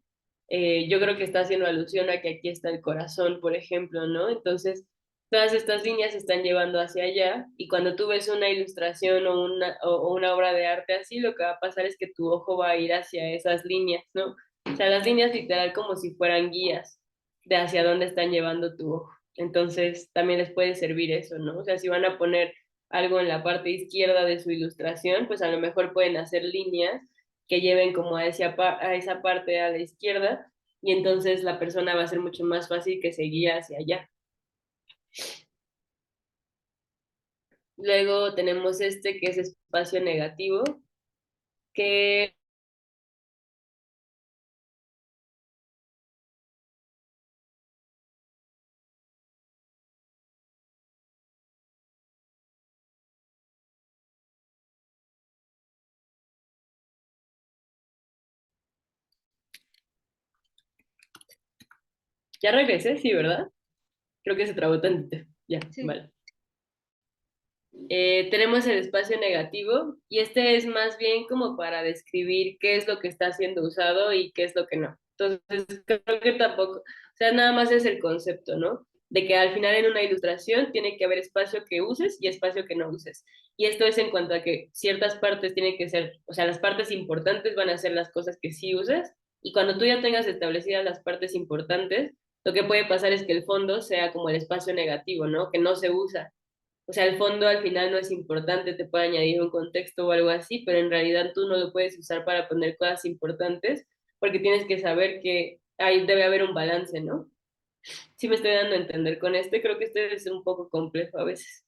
Yo creo que está haciendo alusión a que aquí está el corazón, por ejemplo, ¿no? Entonces, todas estas líneas se están llevando hacia allá y cuando tú ves una ilustración o una obra de arte así, lo que va a pasar es que tu ojo va a ir hacia esas líneas, ¿no? O sea, las líneas literal como si fueran guías de hacia dónde están llevando tu ojo. Entonces, también les puede servir eso, ¿no? O sea, si van a poner algo en la parte izquierda de su ilustración, pues a lo mejor pueden hacer líneas que lleven como a esa parte a la izquierda y entonces la persona va a ser mucho más fácil que se guíe hacia allá. Luego tenemos este que es espacio negativo, que ya regresé, sí, ¿verdad? Creo que se trabó tantito. Ya, Sí. vale. Tenemos el espacio negativo y este es más bien como para describir qué es lo que está siendo usado y qué es lo que no. Entonces, creo que tampoco, o sea, nada más es el concepto, ¿no? De que al final en una ilustración tiene que haber espacio que uses y espacio que no uses. Y esto es en cuanto a que ciertas partes tienen que ser, o sea, las partes importantes van a ser las cosas que sí uses y cuando tú ya tengas establecidas las partes importantes, lo que puede pasar es que el fondo sea como el espacio negativo, ¿no? Que no se usa. O sea, el fondo al final no es importante, te puede añadir un contexto o algo así, pero en realidad tú no lo puedes usar para poner cosas importantes porque tienes que saber que ahí debe haber un balance, ¿no? Sí me estoy dando a entender con este, creo que este es un poco complejo a veces.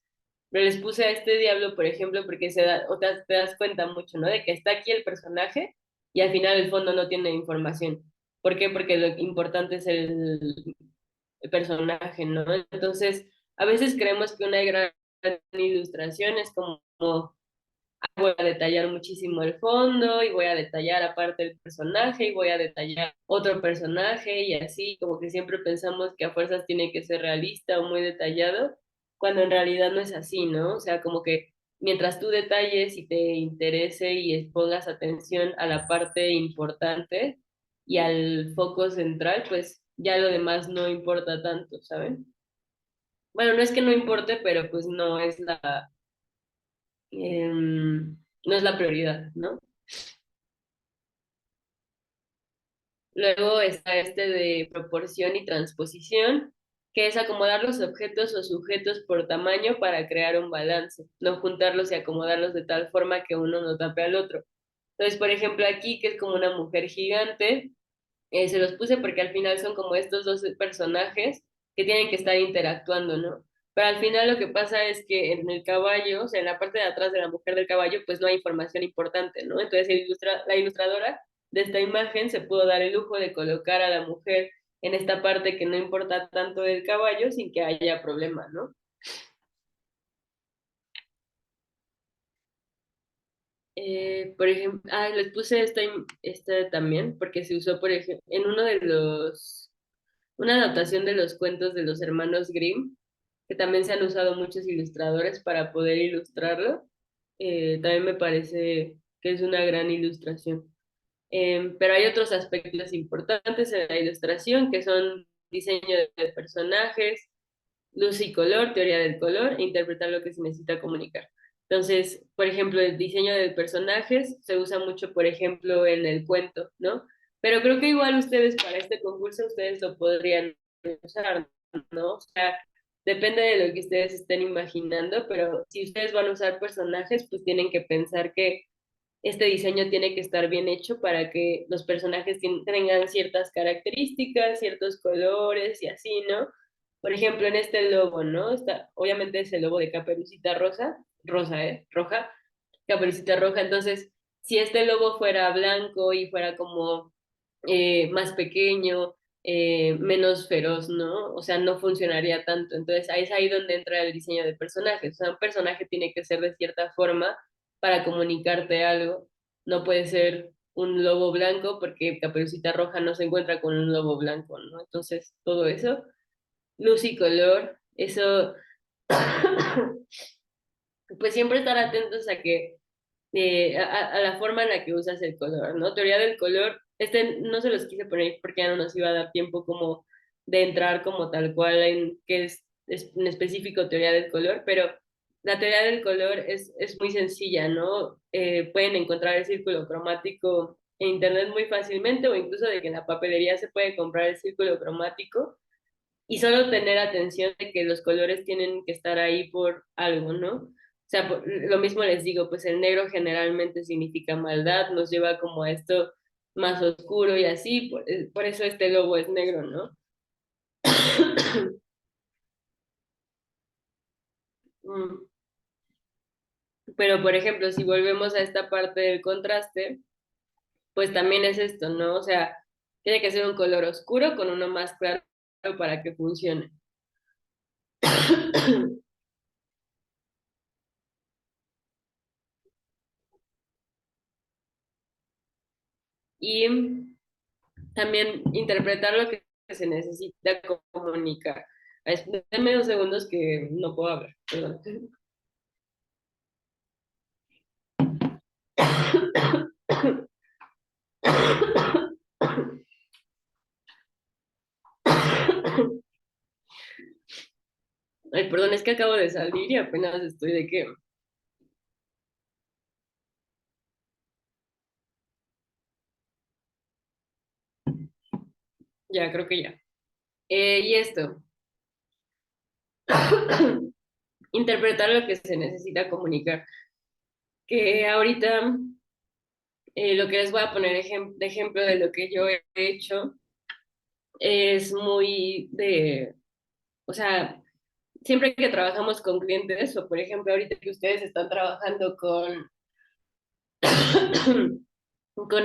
Pero les puse a este diablo, por ejemplo, porque te das cuenta mucho, ¿no? De que está aquí el personaje y al final el fondo no tiene información. ¿Por qué? Porque lo importante es el personaje, ¿no? Entonces, a veces creemos que una gran ilustración es como voy a detallar muchísimo el fondo y voy a detallar aparte el personaje y voy a detallar otro personaje y así, como que siempre pensamos que a fuerzas tiene que ser realista o muy detallado, cuando en realidad no es así, ¿no? O sea, como que mientras tú detalles y te interese y pongas atención a la parte importante y al foco central, pues ya lo demás no importa tanto, ¿saben? Bueno, no es que no importe, pero pues no es no es la prioridad, ¿no? Luego está este de proporción y transposición, que es acomodar los objetos o sujetos por tamaño para crear un balance, no juntarlos y acomodarlos de tal forma que uno no tape al otro. Entonces, por ejemplo, aquí, que es como una mujer gigante, se los puse porque al final son como estos dos personajes que tienen que estar interactuando, ¿no? Pero al final lo que pasa es que en el caballo, o sea, en la parte de atrás de la mujer del caballo, pues no hay información importante, ¿no? Entonces la ilustradora de esta imagen se pudo dar el lujo de colocar a la mujer en esta parte que no importa tanto del caballo sin que haya problema, ¿no? Por ejemplo, les puse esta también porque se usó, por ejemplo, en una adaptación de los cuentos de los hermanos Grimm, que también se han usado muchos ilustradores para poder ilustrarlo. También me parece que es una gran ilustración. Pero hay otros aspectos importantes en la ilustración, que son diseño de personajes, luz y color, teoría del color, e interpretar lo que se necesita comunicar. Entonces, por ejemplo, el diseño de personajes se usa mucho, por ejemplo, en el cuento, ¿no? Pero creo que igual ustedes para este concurso, ustedes lo podrían usar, ¿no? O sea, depende de lo que ustedes estén imaginando, pero si ustedes van a usar personajes, pues tienen que pensar que este diseño tiene que estar bien hecho para que los personajes tengan ciertas características, ciertos colores y así, ¿no? Por ejemplo, en este logo, ¿no? Obviamente es el logo de Caperucita Rosa, rosa, ¿eh? Roja, Caperucita Roja. Entonces, si este logo fuera blanco y fuera como más pequeño, menos feroz, ¿no? O sea, no funcionaría tanto. Entonces, ahí es ahí donde entra el diseño de personajes. O sea, un personaje tiene que ser de cierta forma para comunicarte algo. No puede ser un lobo blanco porque Caperucita Roja no se encuentra con un lobo blanco, ¿no? Entonces, todo eso, luz y color, eso, pues siempre estar atentos a que a la forma en la que usas el color, ¿no? Teoría del color, no se los quise poner porque ya no nos iba a dar tiempo como de entrar como tal cual en qué es en específico teoría del color, pero la teoría del color es muy sencilla, ¿no? Pueden encontrar el círculo cromático en internet muy fácilmente o incluso de que en la papelería se puede comprar el círculo cromático y solo tener atención de que los colores tienen que estar ahí por algo, ¿no? O sea, lo mismo les digo, pues el negro generalmente significa maldad, nos lleva como a esto más oscuro y así, por eso este logo es negro, ¿no? Mm. Pero, por ejemplo, si volvemos a esta parte del contraste, pues también es esto, ¿no? O sea, tiene que ser un color oscuro con uno más claro para que funcione. Y también interpretar lo que se necesita comunicar. Denme 2 segundos que no puedo hablar, perdón. Ay, perdón, es que acabo de salir y apenas estoy de que... Ya, creo que ya. Y esto, interpretar lo que se necesita comunicar. Que ahorita lo que les voy a poner de ejemplo de lo que yo he hecho es muy de, o sea, siempre que trabajamos con clientes, o por ejemplo ahorita que ustedes están trabajando con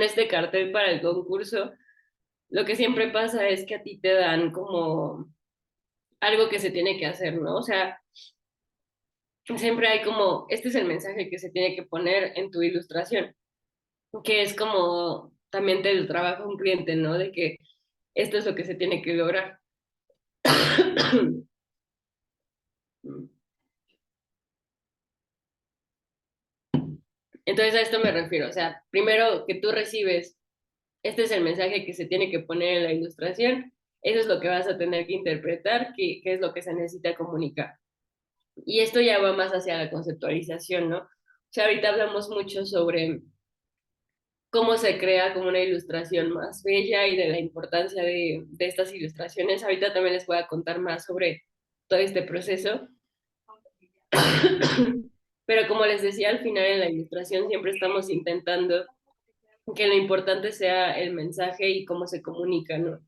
este cartel para el concurso, lo que siempre pasa es que a ti te dan como algo que se tiene que hacer, ¿no? O sea, siempre hay como, este es el mensaje que se tiene que poner en tu ilustración, que es como también te lo trabaja un cliente, ¿no? De que esto es lo que se tiene que lograr. Entonces a esto me refiero, o sea, primero que tú recibes, este es el mensaje que se tiene que poner en la ilustración, eso es lo que vas a tener que interpretar, qué es lo que se necesita comunicar. Y esto ya va más hacia la conceptualización, ¿no? O sea, ahorita hablamos mucho sobre cómo se crea como una ilustración más bella y de la importancia de estas ilustraciones. Ahorita también les voy a contar más sobre todo este proceso. Pero como les decía, al final en la ilustración siempre estamos intentando que lo importante sea el mensaje y cómo se comunica, ¿no?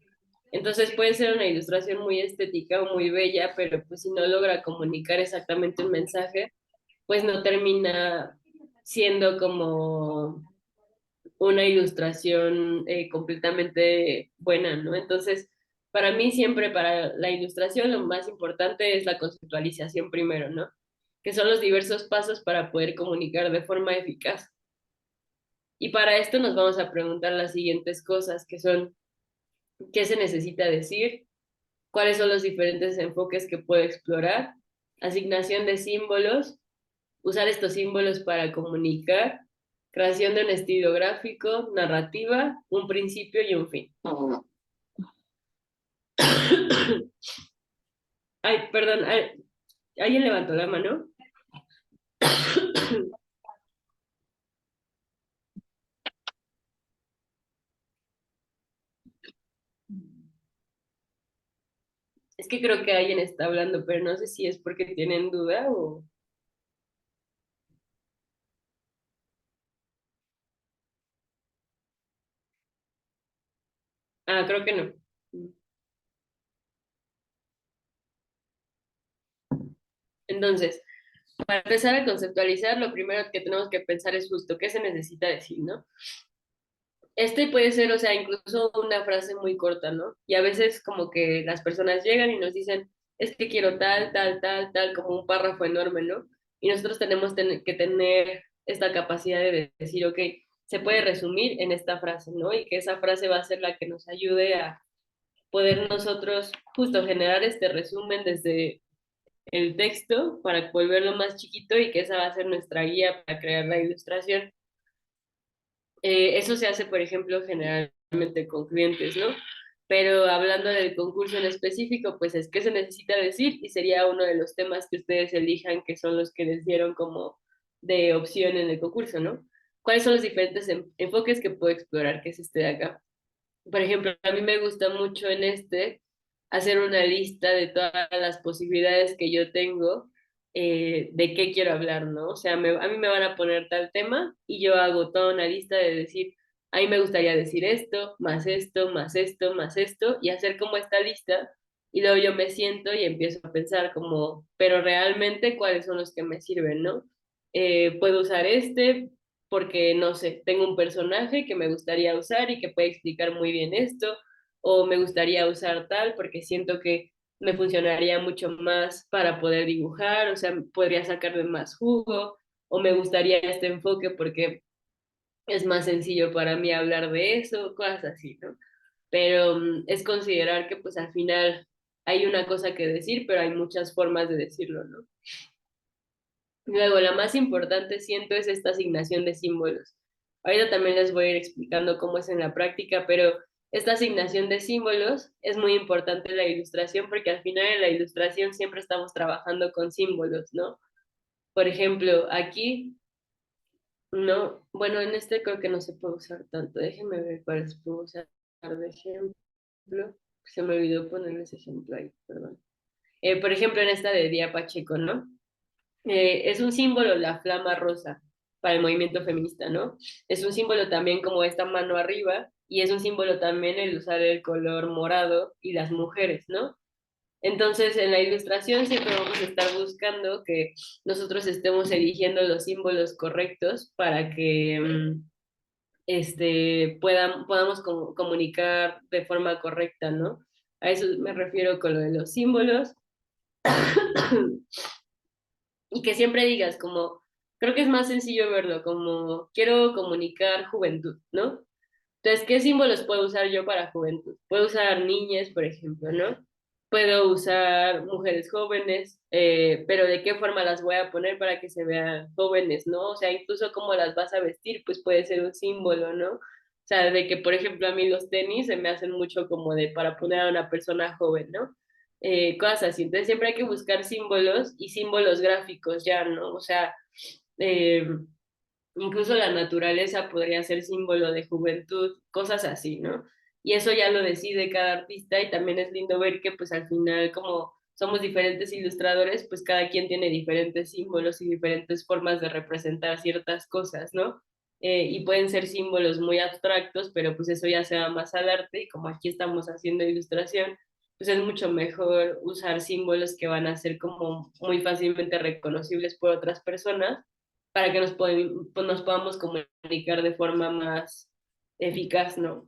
Entonces puede ser una ilustración muy estética o muy bella, pero pues si no logra comunicar exactamente un mensaje, pues no termina siendo como una ilustración completamente buena, ¿no? Entonces, para mí siempre para la ilustración lo más importante es la conceptualización primero, ¿no? Que son los diversos pasos para poder comunicar de forma eficaz. Y para esto nos vamos a preguntar las siguientes cosas, que son, ¿qué se necesita decir? ¿Cuáles son los diferentes enfoques que puedo explorar? Asignación de símbolos, usar estos símbolos para comunicar, creación de un estilo gráfico, narrativa, un principio y un fin. Ay, perdón, ¿alguien levantó la mano? Es que creo que alguien está hablando, pero no sé si es porque tienen duda o... Ah, creo que no. Entonces, para empezar a conceptualizar, lo primero que tenemos que pensar es justo qué se necesita decir, ¿no? Este puede ser, o sea, incluso una frase muy corta, ¿no? Y a veces como que las personas llegan y nos dicen, es que quiero tal, tal, tal, tal, como un párrafo enorme, ¿no? Y nosotros tenemos que tener esta capacidad de decir, ok, se puede resumir en esta frase, ¿no? Y que esa frase va a ser la que nos ayude a poder nosotros justo generar este resumen desde el texto para volverlo más chiquito y que esa va a ser nuestra guía para crear la ilustración. Eso se hace, por ejemplo, generalmente con clientes, ¿no? Pero hablando del concurso en específico, pues es que se necesita decir y sería uno de los temas que ustedes elijan, que son los que les dieron como de opción en el concurso, ¿no? ¿Cuáles son los diferentes enfoques que puedo explorar, que es este de acá? Por ejemplo, a mí me gusta mucho en este hacer una lista de todas las posibilidades que yo tengo de qué quiero hablar, ¿no? O sea, a mí me van a poner tal tema y yo hago toda una lista de decir, a mí me gustaría decir esto, más esto, más esto, más esto, y hacer como esta lista. Y luego yo me siento y empiezo a pensar como, pero realmente cuáles son los que me sirven, ¿no? Puedo usar este, porque, no sé, tengo un personaje que me gustaría usar y que puede explicar muy bien esto, o me gustaría usar tal porque siento que me funcionaría mucho más para poder dibujar, o sea, podría sacarle más jugo, o me gustaría este enfoque porque es más sencillo para mí hablar de eso, cosas así, ¿no? Pero es considerar que pues al final hay una cosa que decir, pero hay muchas formas de decirlo, ¿no? Luego, la más importante siento es esta asignación de símbolos. Ahorita también les voy a ir explicando cómo es en la práctica, pero esta asignación de símbolos es muy importante en la ilustración porque al final en la ilustración siempre estamos trabajando con símbolos, ¿no? Por ejemplo, aquí, no, bueno, en este creo que no se puede usar tanto. Déjenme ver cuáles puedo usar de ejemplo. Se me olvidó poner ese ejemplo ahí, perdón. Por ejemplo, en esta de Día Pacheco, ¿no? Es un símbolo la flama rosa para el movimiento feminista, ¿no? Es un símbolo también como esta mano arriba y es un símbolo también el usar el color morado y las mujeres, ¿no? Entonces, en la ilustración siempre vamos a estar buscando que nosotros estemos eligiendo los símbolos correctos para que podamos comunicar de forma correcta, ¿no? A eso me refiero con lo de los símbolos. Y que siempre digas como, creo que es más sencillo verlo como, quiero comunicar juventud, ¿no? Entonces, ¿qué símbolos puedo usar yo para juventud? Puedo usar niñas, por ejemplo, ¿no? Puedo usar mujeres jóvenes, pero ¿de qué forma las voy a poner para que se vean jóvenes, ¿no? O sea, incluso cómo las vas a vestir, pues puede ser un símbolo, ¿no? O sea, de que, por ejemplo, a mí los tenis se me hacen mucho como de para poner a una persona joven, ¿no? Cosas así. Entonces siempre hay que buscar símbolos y símbolos gráficos ya, ¿no? O sea, eh, Incluso la naturaleza podría ser símbolo de juventud, cosas así, ¿no? Y eso ya lo decide cada artista y también es lindo ver que pues al final como somos diferentes ilustradores, pues cada quien tiene diferentes símbolos y diferentes formas de representar ciertas cosas, ¿no? Y pueden ser símbolos muy abstractos, pero pues eso ya se va más al arte y como aquí estamos haciendo ilustración, pues es mucho mejor usar símbolos que van a ser como muy fácilmente reconocibles por otras personas para que pues nos podamos comunicar de forma más eficaz, ¿no?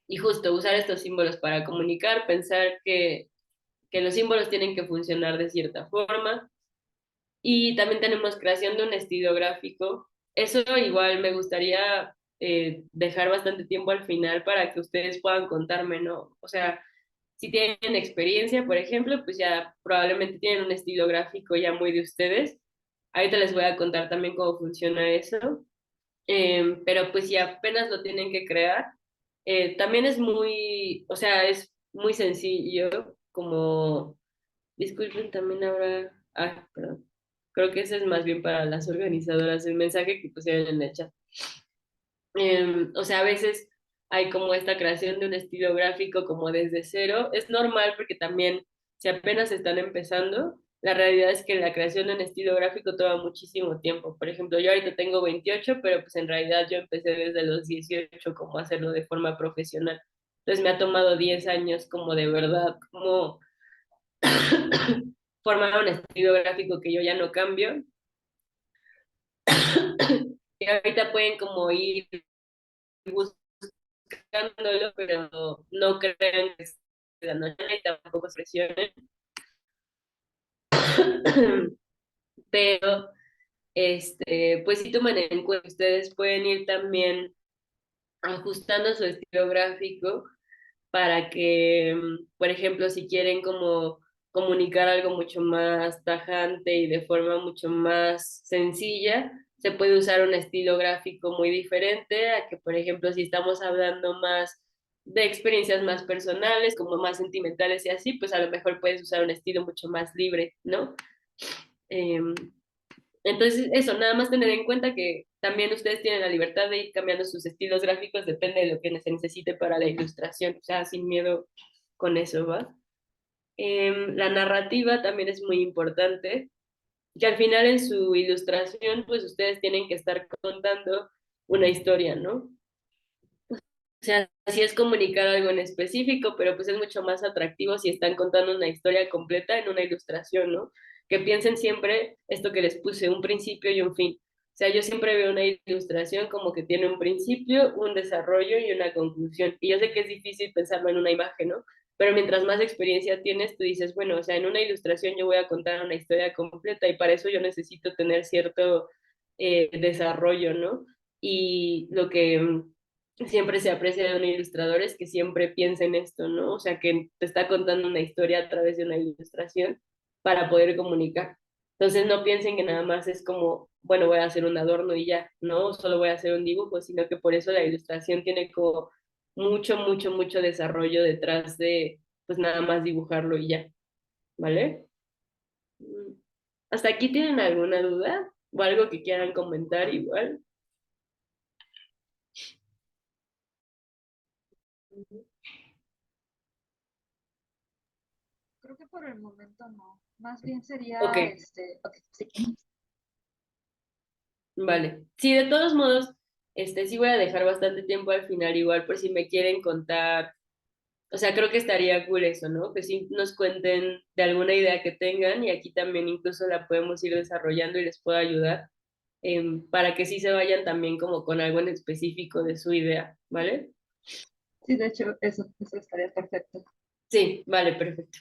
Y justo usar estos símbolos para comunicar, pensar que los símbolos tienen que funcionar de cierta forma. Y también tenemos creación de un estilo gráfico. Eso igual me gustaría dejar bastante tiempo al final para que ustedes puedan contarme, ¿no? O sea, si tienen experiencia, por ejemplo, pues ya probablemente tienen un estilo gráfico ya muy de ustedes. Ahorita les voy a contar también cómo funciona eso. Pero pues si apenas lo tienen que crear, también es muy, o sea, es muy sencillo, como, disculpen, también habrá, perdón, creo que ese es más bien para las organizadoras, el mensaje que pusieron en el chat. O sea, a veces hay como esta creación de un estilo gráfico como desde cero. Es normal porque también si apenas están empezando, la realidad es que la creación de un estilo gráfico toma muchísimo tiempo. Por ejemplo, yo ahorita tengo 28 pero pues en realidad yo empecé desde los 18 como a hacerlo de forma profesional. Entonces me ha tomado 10 años como de verdad, como formar un estilo gráfico que yo ya no cambio. Y ahorita pueden como ir buscándolo, pero no crean que es de la noche y tampoco se presionen. Pero, pues sí toman en cuenta, ustedes pueden ir también ajustando su estilo gráfico para que, por ejemplo, si quieren como comunicar algo mucho más tajante y de forma mucho más sencilla, se puede usar un estilo gráfico muy diferente a que, por ejemplo, si estamos hablando más de experiencias más personales, como más sentimentales y así, pues a lo mejor puedes usar un estilo mucho más libre, ¿no? Em, entonces, eso, nada más tener en cuenta que también ustedes tienen la libertad de ir cambiando sus estilos gráficos, depende de lo que se necesite para la ilustración, o sea, sin miedo con eso, ¿va? La narrativa también es muy importante, que al final en su ilustración, pues ustedes tienen que estar contando una historia, ¿no? O sea, sí es comunicar algo en específico, pero pues es mucho más atractivo si están contando una historia completa en una ilustración, ¿no? Que piensen siempre esto que les puse, un principio y un fin. O sea, yo siempre veo una ilustración como que tiene un principio, un desarrollo y una conclusión. Y yo sé que es difícil pensarlo en una imagen, ¿no? Pero mientras más experiencia tienes, tú dices, bueno, o sea, en una ilustración yo voy a contar una historia completa y para eso yo necesito tener cierto desarrollo, ¿no? Y lo que siempre se aprecia de un ilustrador es que siempre piensa en esto, ¿no? O sea, que te está contando una historia a través de una ilustración para poder comunicar. Entonces no piensen que nada más es como, bueno, voy a hacer un adorno y ya, no, solo voy a hacer un dibujo, sino que por eso la ilustración tiene como mucho, mucho, mucho desarrollo detrás de, pues nada más dibujarlo y ya, ¿vale? ¿Hasta aquí tienen alguna duda o algo que quieran comentar igual? Creo que por el momento no. Más bien Ok. sería, ok, sí. Vale. Sí, de todos modos, sí voy a dejar bastante tiempo al final, igual por si me quieren contar. O sea, creo que estaría cool eso, ¿no? Que sí nos cuenten de alguna idea que tengan y aquí también incluso la podemos ir desarrollando y les puedo ayudar para que sí se vayan también como con algo en específico de su idea, ¿vale? Sí, de hecho, eso estaría perfecto. Sí, vale, perfecto.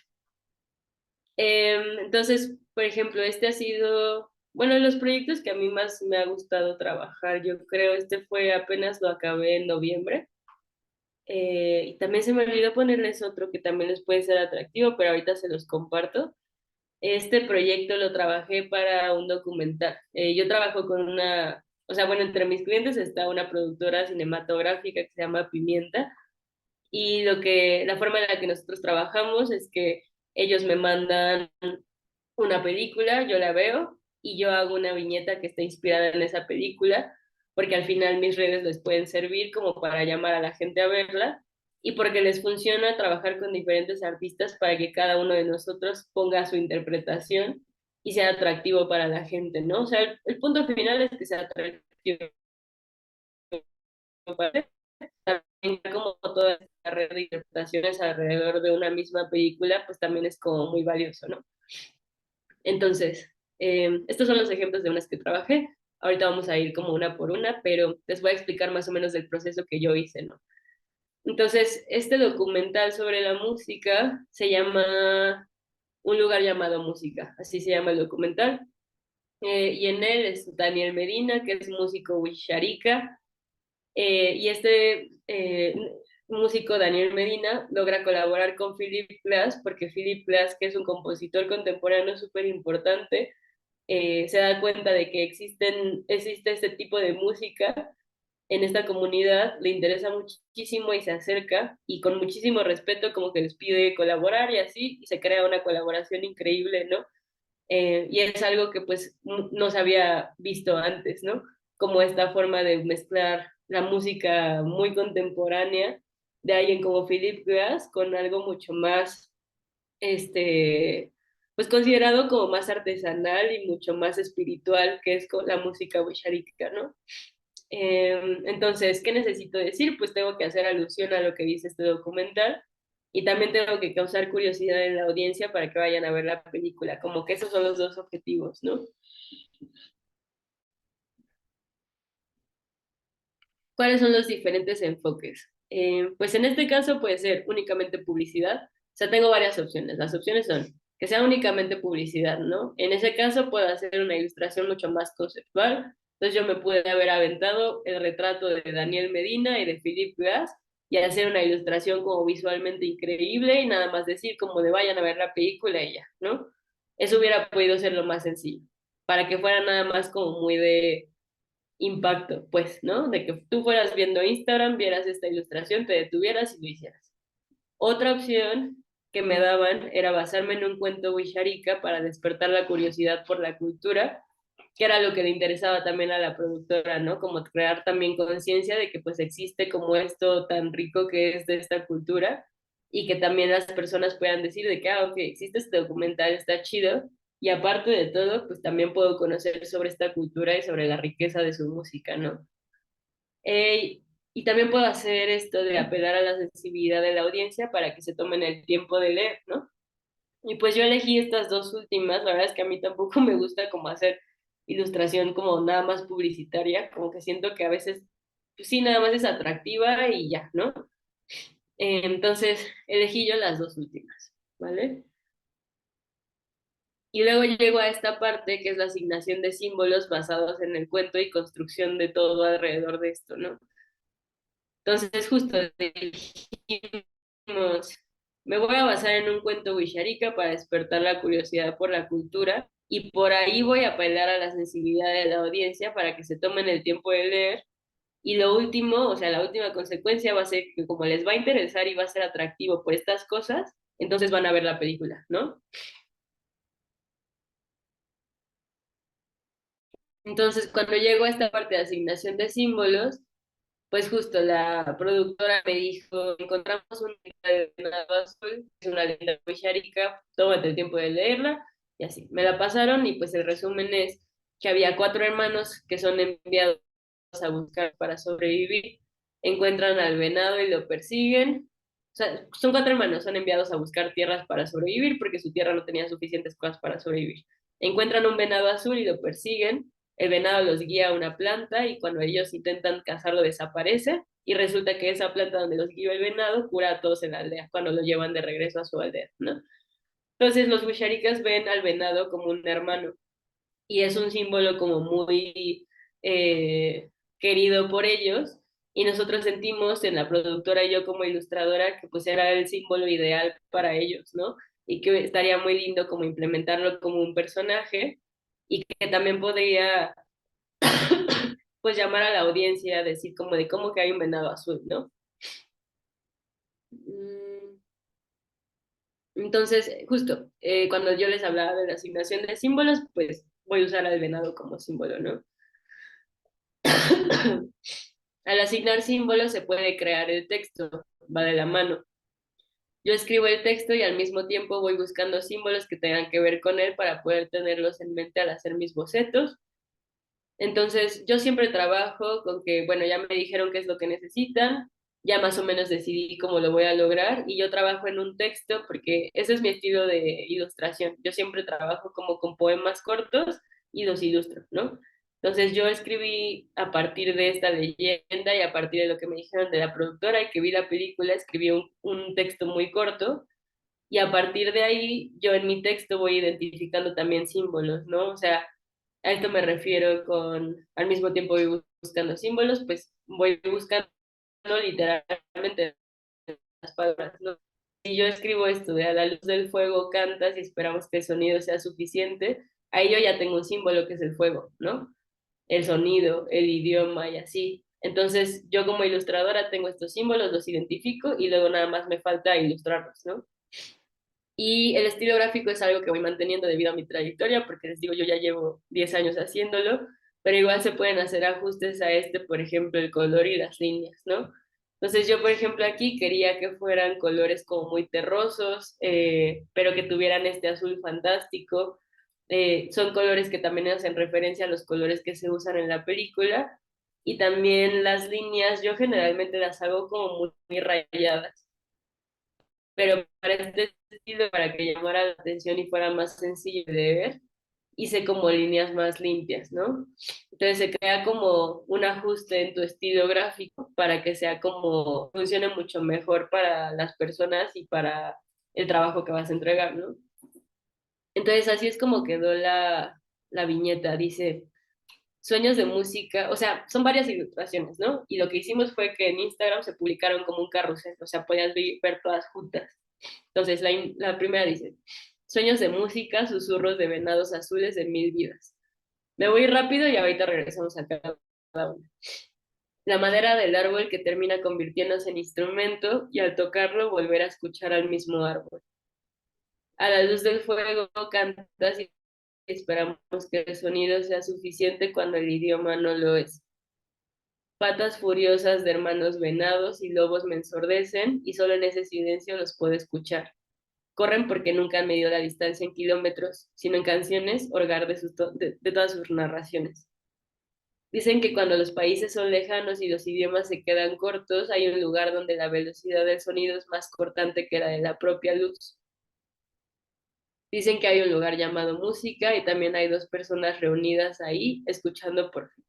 Entonces, por ejemplo, este ha sido, bueno, de los proyectos que a mí más me ha gustado trabajar, yo creo, este fue apenas lo acabé en noviembre. Y también se me olvidó ponerles otro que también les puede ser atractivo, pero ahorita se los comparto. Este proyecto lo trabajé para un documental. Yo trabajo con una, o sea, bueno, entre mis clientes está una productora cinematográfica que se llama Pimienta y la forma en la que nosotros trabajamos es que ellos me mandan una película, yo la veo y yo hago una viñeta que está inspirada en esa película, porque al final mis redes les pueden servir como para llamar a la gente a verla y porque les funciona trabajar con diferentes artistas para que cada uno de nosotros ponga su interpretación y sea atractivo para la gente, ¿no? O sea, el punto final es que sea atractivo para también como toda esta red de interpretaciones alrededor de una misma película, pues también es como muy valioso, ¿no? Entonces, estos son los ejemplos de unas que trabajé. Ahorita vamos a ir como una por una, pero les voy a explicar más o menos del proceso que yo hice, ¿no? Entonces, este documental sobre la música se llama Un lugar llamado música, así se llama el documental. Y en él es Daniel Medina, que es músico wixárika, y este músico Daniel Medina logra colaborar con Philip Glass, porque Philip Glass, que es un compositor contemporáneo súper importante, se da cuenta de que existe este tipo de música en esta comunidad, le interesa muchísimo y se acerca y con muchísimo respeto como que les pide colaborar y así, y se crea una colaboración increíble, ¿no? Y es algo que pues no se había visto antes, ¿no? Como esta forma de mezclar la música muy contemporánea de alguien como Philip Glass con algo mucho más, pues considerado como más artesanal y mucho más espiritual, que es con la música wixárika, ¿no? Entonces, ¿qué necesito decir? Pues tengo que hacer alusión a lo que dice este documental y también tengo que causar curiosidad en la audiencia para que vayan a ver la película, como que esos son los dos objetivos, ¿no? ¿Cuáles son los diferentes enfoques? Pues en este caso puede ser únicamente publicidad, o sea, tengo varias opciones. Las opciones son que sea únicamente publicidad, ¿no? En ese caso puedo hacer una ilustración mucho más conceptual, entonces yo me pude haber aventado el retrato de Daniel Medina y de Philip Glass y hacer una ilustración como visualmente increíble y nada más decir como de vayan a ver la película y ya, ¿no? Eso hubiera podido ser lo más sencillo, para que fuera nada más como muy de impacto, pues, ¿no? De que tú fueras viendo Instagram, vieras esta ilustración, te detuvieras y lo hicieras. Otra opción que me daban era basarme en un cuento wixárika para despertar la curiosidad por la cultura, que era lo que le interesaba también a la productora, ¿no? Como crear también conciencia de que pues existe como esto tan rico que es de esta cultura y que también las personas puedan decir de que, ah, ok, existe este documental, está chido, y aparte de todo, pues también puedo conocer sobre esta cultura y sobre la riqueza de su música, ¿no? Y también puedo hacer esto de apelar a la sensibilidad de la audiencia para que se tomen el tiempo de leer, ¿no? Y pues yo elegí estas dos últimas, la verdad es que a mí tampoco me gusta como hacer ilustración como nada más publicitaria, como que siento que a veces, pues sí, nada más es atractiva y ya, ¿no? Entonces elegí yo las dos últimas, ¿vale? Y luego llego a esta parte que es la asignación de símbolos basados en el cuento y construcción de todo alrededor de esto, ¿no? Entonces justo dijimos, me voy a basar en un cuento wixárika para despertar la curiosidad por la cultura y por ahí voy a apelar a la sensibilidad de la audiencia para que se tomen el tiempo de leer. Y lo último, o sea, la última consecuencia va a ser que como les va a interesar y va a ser atractivo por estas cosas, entonces van a ver la película, ¿no? Entonces, cuando llego a esta parte de asignación de símbolos, pues justo la productora me dijo, encontramos una leyenda de venado azul, es una leyenda muy chárica, tómate el tiempo de leerla, y así. Me la pasaron y pues el resumen es que había cuatro hermanos que son enviados a buscar para sobrevivir, encuentran al venado y lo persiguen. O sea, son cuatro hermanos, son enviados a buscar tierras para sobrevivir porque su tierra no tenía suficientes cosas para sobrevivir. Encuentran un venado azul y lo persiguen, el venado los guía a una planta y cuando ellos intentan cazarlo desaparece y resulta que esa planta donde los guió el venado cura a todos en la aldea cuando lo llevan de regreso a su aldea, ¿no? Entonces los wixárikas ven al venado como un hermano y es un símbolo como muy querido por ellos y nosotros sentimos en la productora y yo como ilustradora que pues era el símbolo ideal para ellos, ¿no? Y que estaría muy lindo como implementarlo como un personaje y que también podría pues llamar a la audiencia, decir como de cómo que hay un venado azul, ¿no? Mm, Entonces, justo, cuando yo les hablaba de la asignación de símbolos, pues voy a usar al venado como símbolo, ¿no? Al asignar símbolos se puede crear el texto, va de la mano. Yo escribo el texto y al mismo tiempo voy buscando símbolos que tengan que ver con él para poder tenerlos en mente al hacer mis bocetos. Entonces, yo siempre trabajo con que, bueno, ya me dijeron qué es lo que necesitan, ya más o menos decidí cómo lo voy a lograr y yo trabajo en un texto porque ese es mi estilo de ilustración. Yo siempre trabajo como con poemas cortos y los ilustro, ¿no? Entonces, yo escribí a partir de esta leyenda y a partir de lo que me dijeron de la productora y que vi la película, escribí un texto muy corto y a partir de ahí yo en mi texto voy identificando también símbolos, ¿no? O sea, a esto me refiero con, al mismo tiempo voy buscando símbolos, pues voy buscando literalmente las palabras, ¿no? Si yo escribo esto de a la luz del fuego cantas y esperamos que el sonido sea suficiente, ahí yo ya tengo un símbolo que es el fuego, ¿no? El sonido, el idioma y así. Entonces, yo como ilustradora tengo estos símbolos, los identifico y luego nada más me falta ilustrarlos, ¿no? Y el estilo gráfico es algo que voy manteniendo debido a mi trayectoria, porque les digo, yo ya llevo 10 años haciéndolo, pero igual se pueden hacer ajustes a este, por ejemplo, el color y las líneas, ¿no? Entonces yo, por ejemplo, aquí quería que fueran colores como muy terrosos, pero que tuvieran este azul fantástico. Son colores que también hacen referencia a los colores que se usan en la película. Y también las líneas, yo generalmente las hago como muy rayadas, pero para este estilo, para que llamara la atención y fuera más sencillo de ver, hice como líneas más limpias, ¿no? Entonces se crea como un ajuste en tu estilo gráfico para que sea como, funcione mucho mejor para las personas y para el trabajo que vas a entregar, ¿no? Entonces así es como quedó la viñeta, dice, sueños de música, o sea, son varias ilustraciones, ¿no? Y lo que hicimos fue que en Instagram se publicaron como un carrusel, o sea, podías ver todas juntas. Entonces, la primera dice, sueños de música, susurros de venados azules de mil vidas. Me voy rápido y ahorita regresamos a cada una. La madera del árbol que termina convirtiéndose en instrumento y al tocarlo volver a escuchar al mismo árbol. A la luz del fuego cantas y esperamos que el sonido sea suficiente cuando el idioma no lo es. Patas furiosas de hermanos venados y lobos me ensordecen y solo en ese silencio los puedo escuchar. Corren porque nunca han medido la distancia en kilómetros, sino en canciones, orgar de todas sus narraciones. Dicen que cuando los países son lejanos y los idiomas se quedan cortos, hay un lugar donde la velocidad del sonido es más cortante que la de la propia luz. Dicen que hay un lugar llamado música y también hay dos personas reunidas ahí escuchando por fin.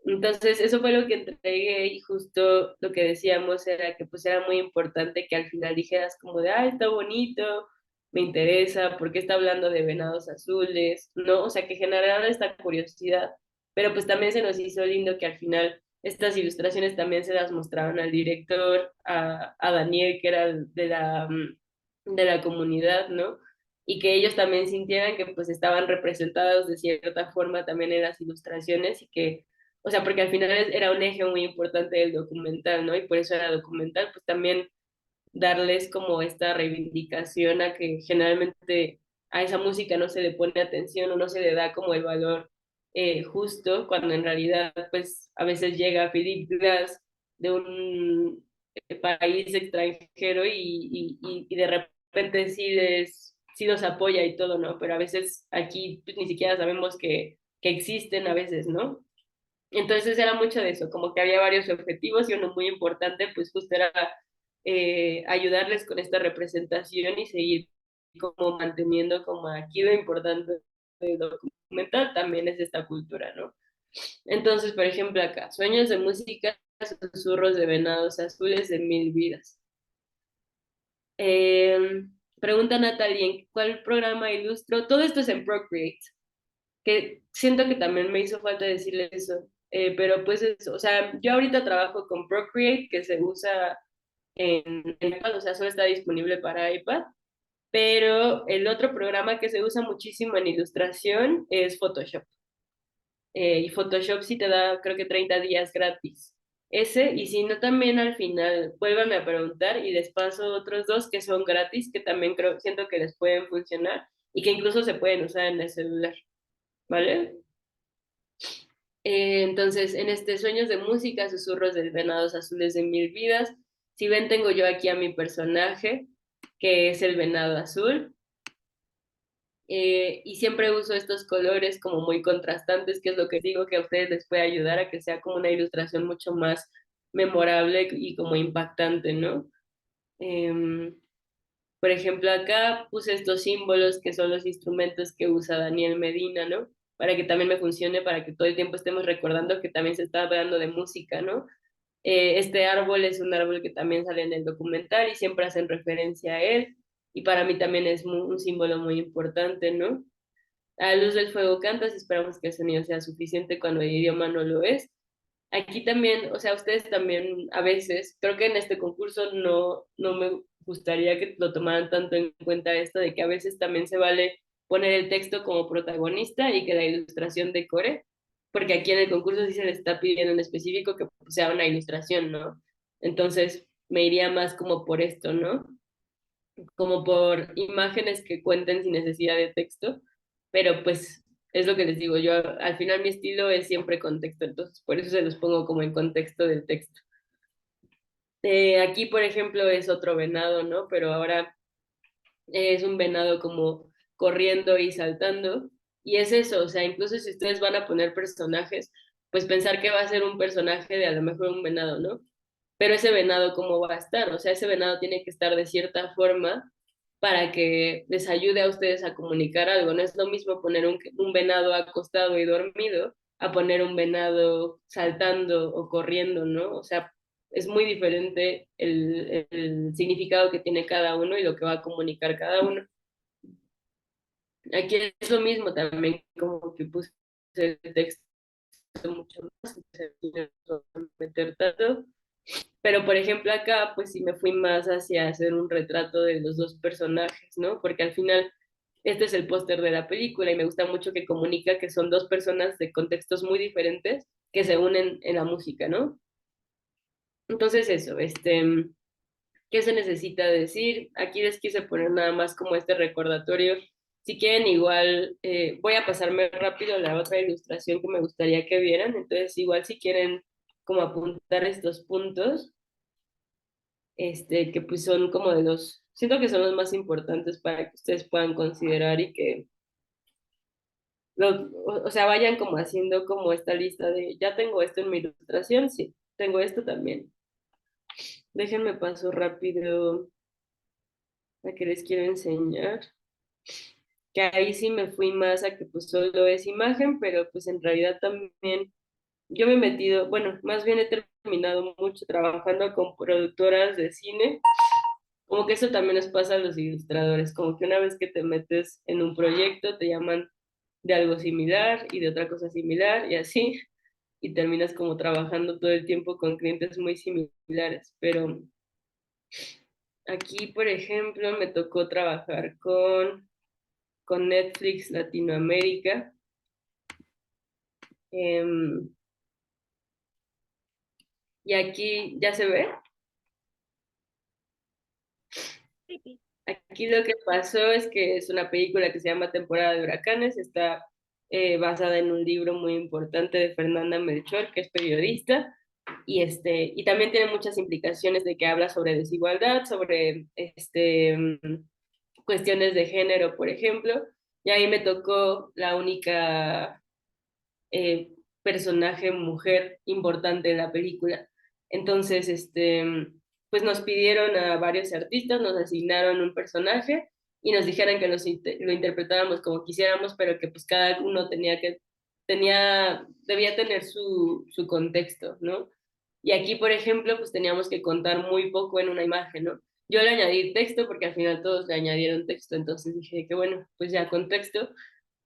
Entonces, eso fue lo que entregué y justo lo que decíamos era que pues era muy importante que al final dijeras como de, ah, está bonito, me interesa, ¿por qué está hablando de venados azules? ¿No? O sea, que generara esta curiosidad, pero pues también se nos hizo lindo que al final estas ilustraciones también se las mostraban al director, a Daniel, que era de la comunidad, ¿no? Y que ellos también sintieran que pues estaban representados de cierta forma también en las ilustraciones y que o sea, porque al final era un eje muy importante del documental, ¿no? Y por eso era documental, pues también darles como esta reivindicación a que generalmente a esa música no se le pone atención o no se le da como el valor justo, cuando en realidad, pues a veces llega Philip Glass de un país extranjero y de repente sí los apoya y todo, ¿no? Pero a veces aquí pues, ni siquiera sabemos que existen a veces, ¿no? Entonces era mucho de eso, como que había varios objetivos y uno muy importante, pues justo era ayudarles con esta representación y seguir como manteniendo como aquí lo importante del documental también es esta cultura, ¿no? Entonces, por ejemplo, acá, sueños de música, susurros de venados azules de mil vidas. Pregunta Natalie, ¿en cuál programa ilustro? Todo esto es en Procreate, que siento que también me hizo falta decirle eso. Pero pues eso, o sea, yo ahorita trabajo con Procreate, que se usa en iPad, o sea, solo está disponible para iPad, pero el otro programa que se usa muchísimo en ilustración es Photoshop. Y Photoshop sí te da, creo que 30 días gratis. Ese, y si no, también al final, vuélvanme a preguntar y les paso otros dos que son gratis, que también creo, siento que les pueden funcionar y que incluso se pueden usar en el celular. ¿vale? Entonces, en este Sueños de música, susurros de venados azules de mil vidas, si ven, tengo yo aquí a mi personaje, que es el venado azul, y siempre uso estos colores como muy contrastantes, que es lo que digo que a ustedes les puede ayudar a que sea como una ilustración mucho más memorable y como impactante, ¿no? Em, por ejemplo, acá puse estos símbolos que son los instrumentos que usa Daniel Medina, ¿no? Para que también me funcione, para que todo el tiempo estemos recordando que también se está hablando de música, ¿no? Este árbol es un árbol que también sale en el documental y siempre hacen referencia a él, y para mí también es un símbolo muy importante, ¿no? A la luz del fuego cantas, esperamos que el sonido sea suficiente cuando el idioma no lo es. Aquí también, o sea, ustedes también a veces, creo que en este concurso no me gustaría que lo tomaran tanto en cuenta esto de que a veces también se vale poner el texto como protagonista y que la ilustración decore, porque aquí en el concurso sí se le está pidiendo en específico que sea una ilustración, ¿no? Entonces me iría más como por esto, ¿no? Como por imágenes que cuenten sin necesidad de texto, pero pues es lo que les digo, yo al final mi estilo es siempre contexto, entonces por eso se los pongo como en contexto del texto. Aquí, por ejemplo, es otro venado, ¿no? Pero ahora es un venado como corriendo y saltando, y es eso, o sea, incluso si ustedes van a poner personajes, pues pensar que va a ser un personaje de a lo mejor un venado, ¿no? Pero ese venado, ¿cómo va a estar? O sea, ese venado tiene que estar de cierta forma para que les ayude a ustedes a comunicar algo. No es lo mismo poner un venado acostado y dormido a poner un venado saltando o corriendo, ¿no? O sea, es muy diferente el significado que tiene cada uno y lo que va a comunicar cada uno. Aquí es lo mismo también, como que puse el texto mucho más, meter tanto. Pero, por ejemplo, acá, pues sí me fui más hacia hacer un retrato de los dos personajes, ¿no? Porque al final, este es el póster de la película y me gusta mucho que comunica que son dos personas de contextos muy diferentes que se unen en la música, ¿no? Entonces, eso, ¿qué se necesita decir? Aquí les quise poner nada más como este recordatorio. Si quieren, igual voy a pasarme rápido la otra ilustración que me gustaría que vieran. Entonces, igual si quieren como apuntar estos puntos, que pues son como de los, siento que son los más importantes para que ustedes puedan considerar y que, o sea, vayan como haciendo como esta lista de, ya tengo esto en mi ilustración, sí, tengo esto también. Déjenme paso rápido a que les quiero enseñar, que ahí sí me fui más a que pues solo es imagen, pero pues en realidad también yo me he metido, bueno, más bien he terminado mucho trabajando con productoras de cine. Como que eso también nos pasa a los ilustradores, como que una vez que te metes en un proyecto te llaman de algo similar y de otra cosa similar y así, y terminas como trabajando todo el tiempo con clientes muy similares. Pero aquí, por ejemplo, me tocó trabajar con Netflix Latinoamérica. em, y aquí, ¿ya se ve? Aquí lo que pasó es que es una película que se llama Temporada de Huracanes, está basada en un libro muy importante de Fernanda Melchor, que es periodista, y también tiene muchas implicaciones de que habla sobre desigualdad, sobre cuestiones de género, por ejemplo, y ahí me tocó la única eh, personaje mujer importante en la película. Entonces, pues nos pidieron a varios artistas, nos asignaron un personaje y nos dijeron que lo interpretáramos como quisiéramos, pero que pues cada uno debía tener su contexto, ¿no? Y aquí, por ejemplo, pues teníamos que contar muy poco en una imagen, ¿no? Yo le añadí texto porque al final todos le añadieron texto, entonces dije que bueno, pues ya con texto,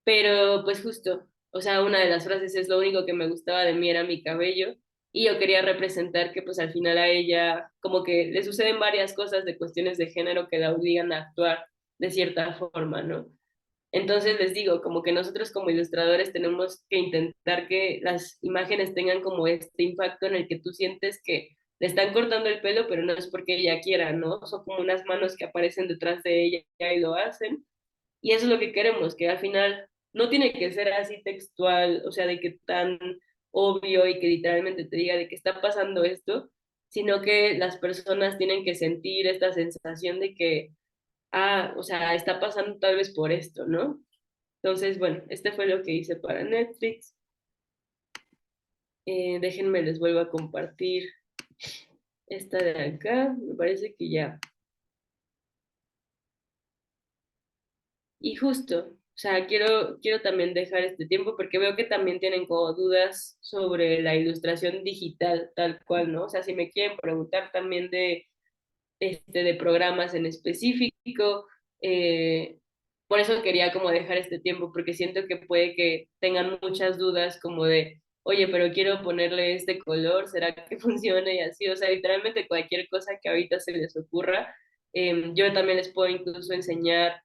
pero pues justo, o sea, una de las frases es lo único que me gustaba de mí era mi cabello y yo quería representar que pues al final a ella como que le suceden varias cosas de cuestiones de género que la obligan a actuar de cierta forma, ¿no? Entonces les digo, como que nosotros como ilustradores tenemos que intentar que las imágenes tengan como este impacto en el que tú sientes que le están cortando el pelo, pero no es porque ella quiera, ¿no? Son como unas manos que aparecen detrás de ella y lo hacen. Y eso es lo que queremos, que al final no tiene que ser así textual, o sea, de que tan obvio y que literalmente te diga de que está pasando esto, sino que las personas tienen que sentir esta sensación de que, o sea, está pasando tal vez por esto, ¿no? Entonces, bueno, este fue lo que hice para Netflix. Déjenme, les vuelvo a compartir esta de acá, me parece que ya. Y justo, o sea, quiero también dejar este tiempo porque veo que también tienen como dudas sobre la ilustración digital, tal cual, ¿no? O sea, si me quieren preguntar también de programas en específico, por eso quería como dejar este tiempo, porque siento que puede que tengan muchas dudas como de, oye, pero quiero ponerle este color, ¿será que funciona? Y así, o sea, literalmente cualquier cosa que ahorita se les ocurra. Yo también les puedo incluso enseñar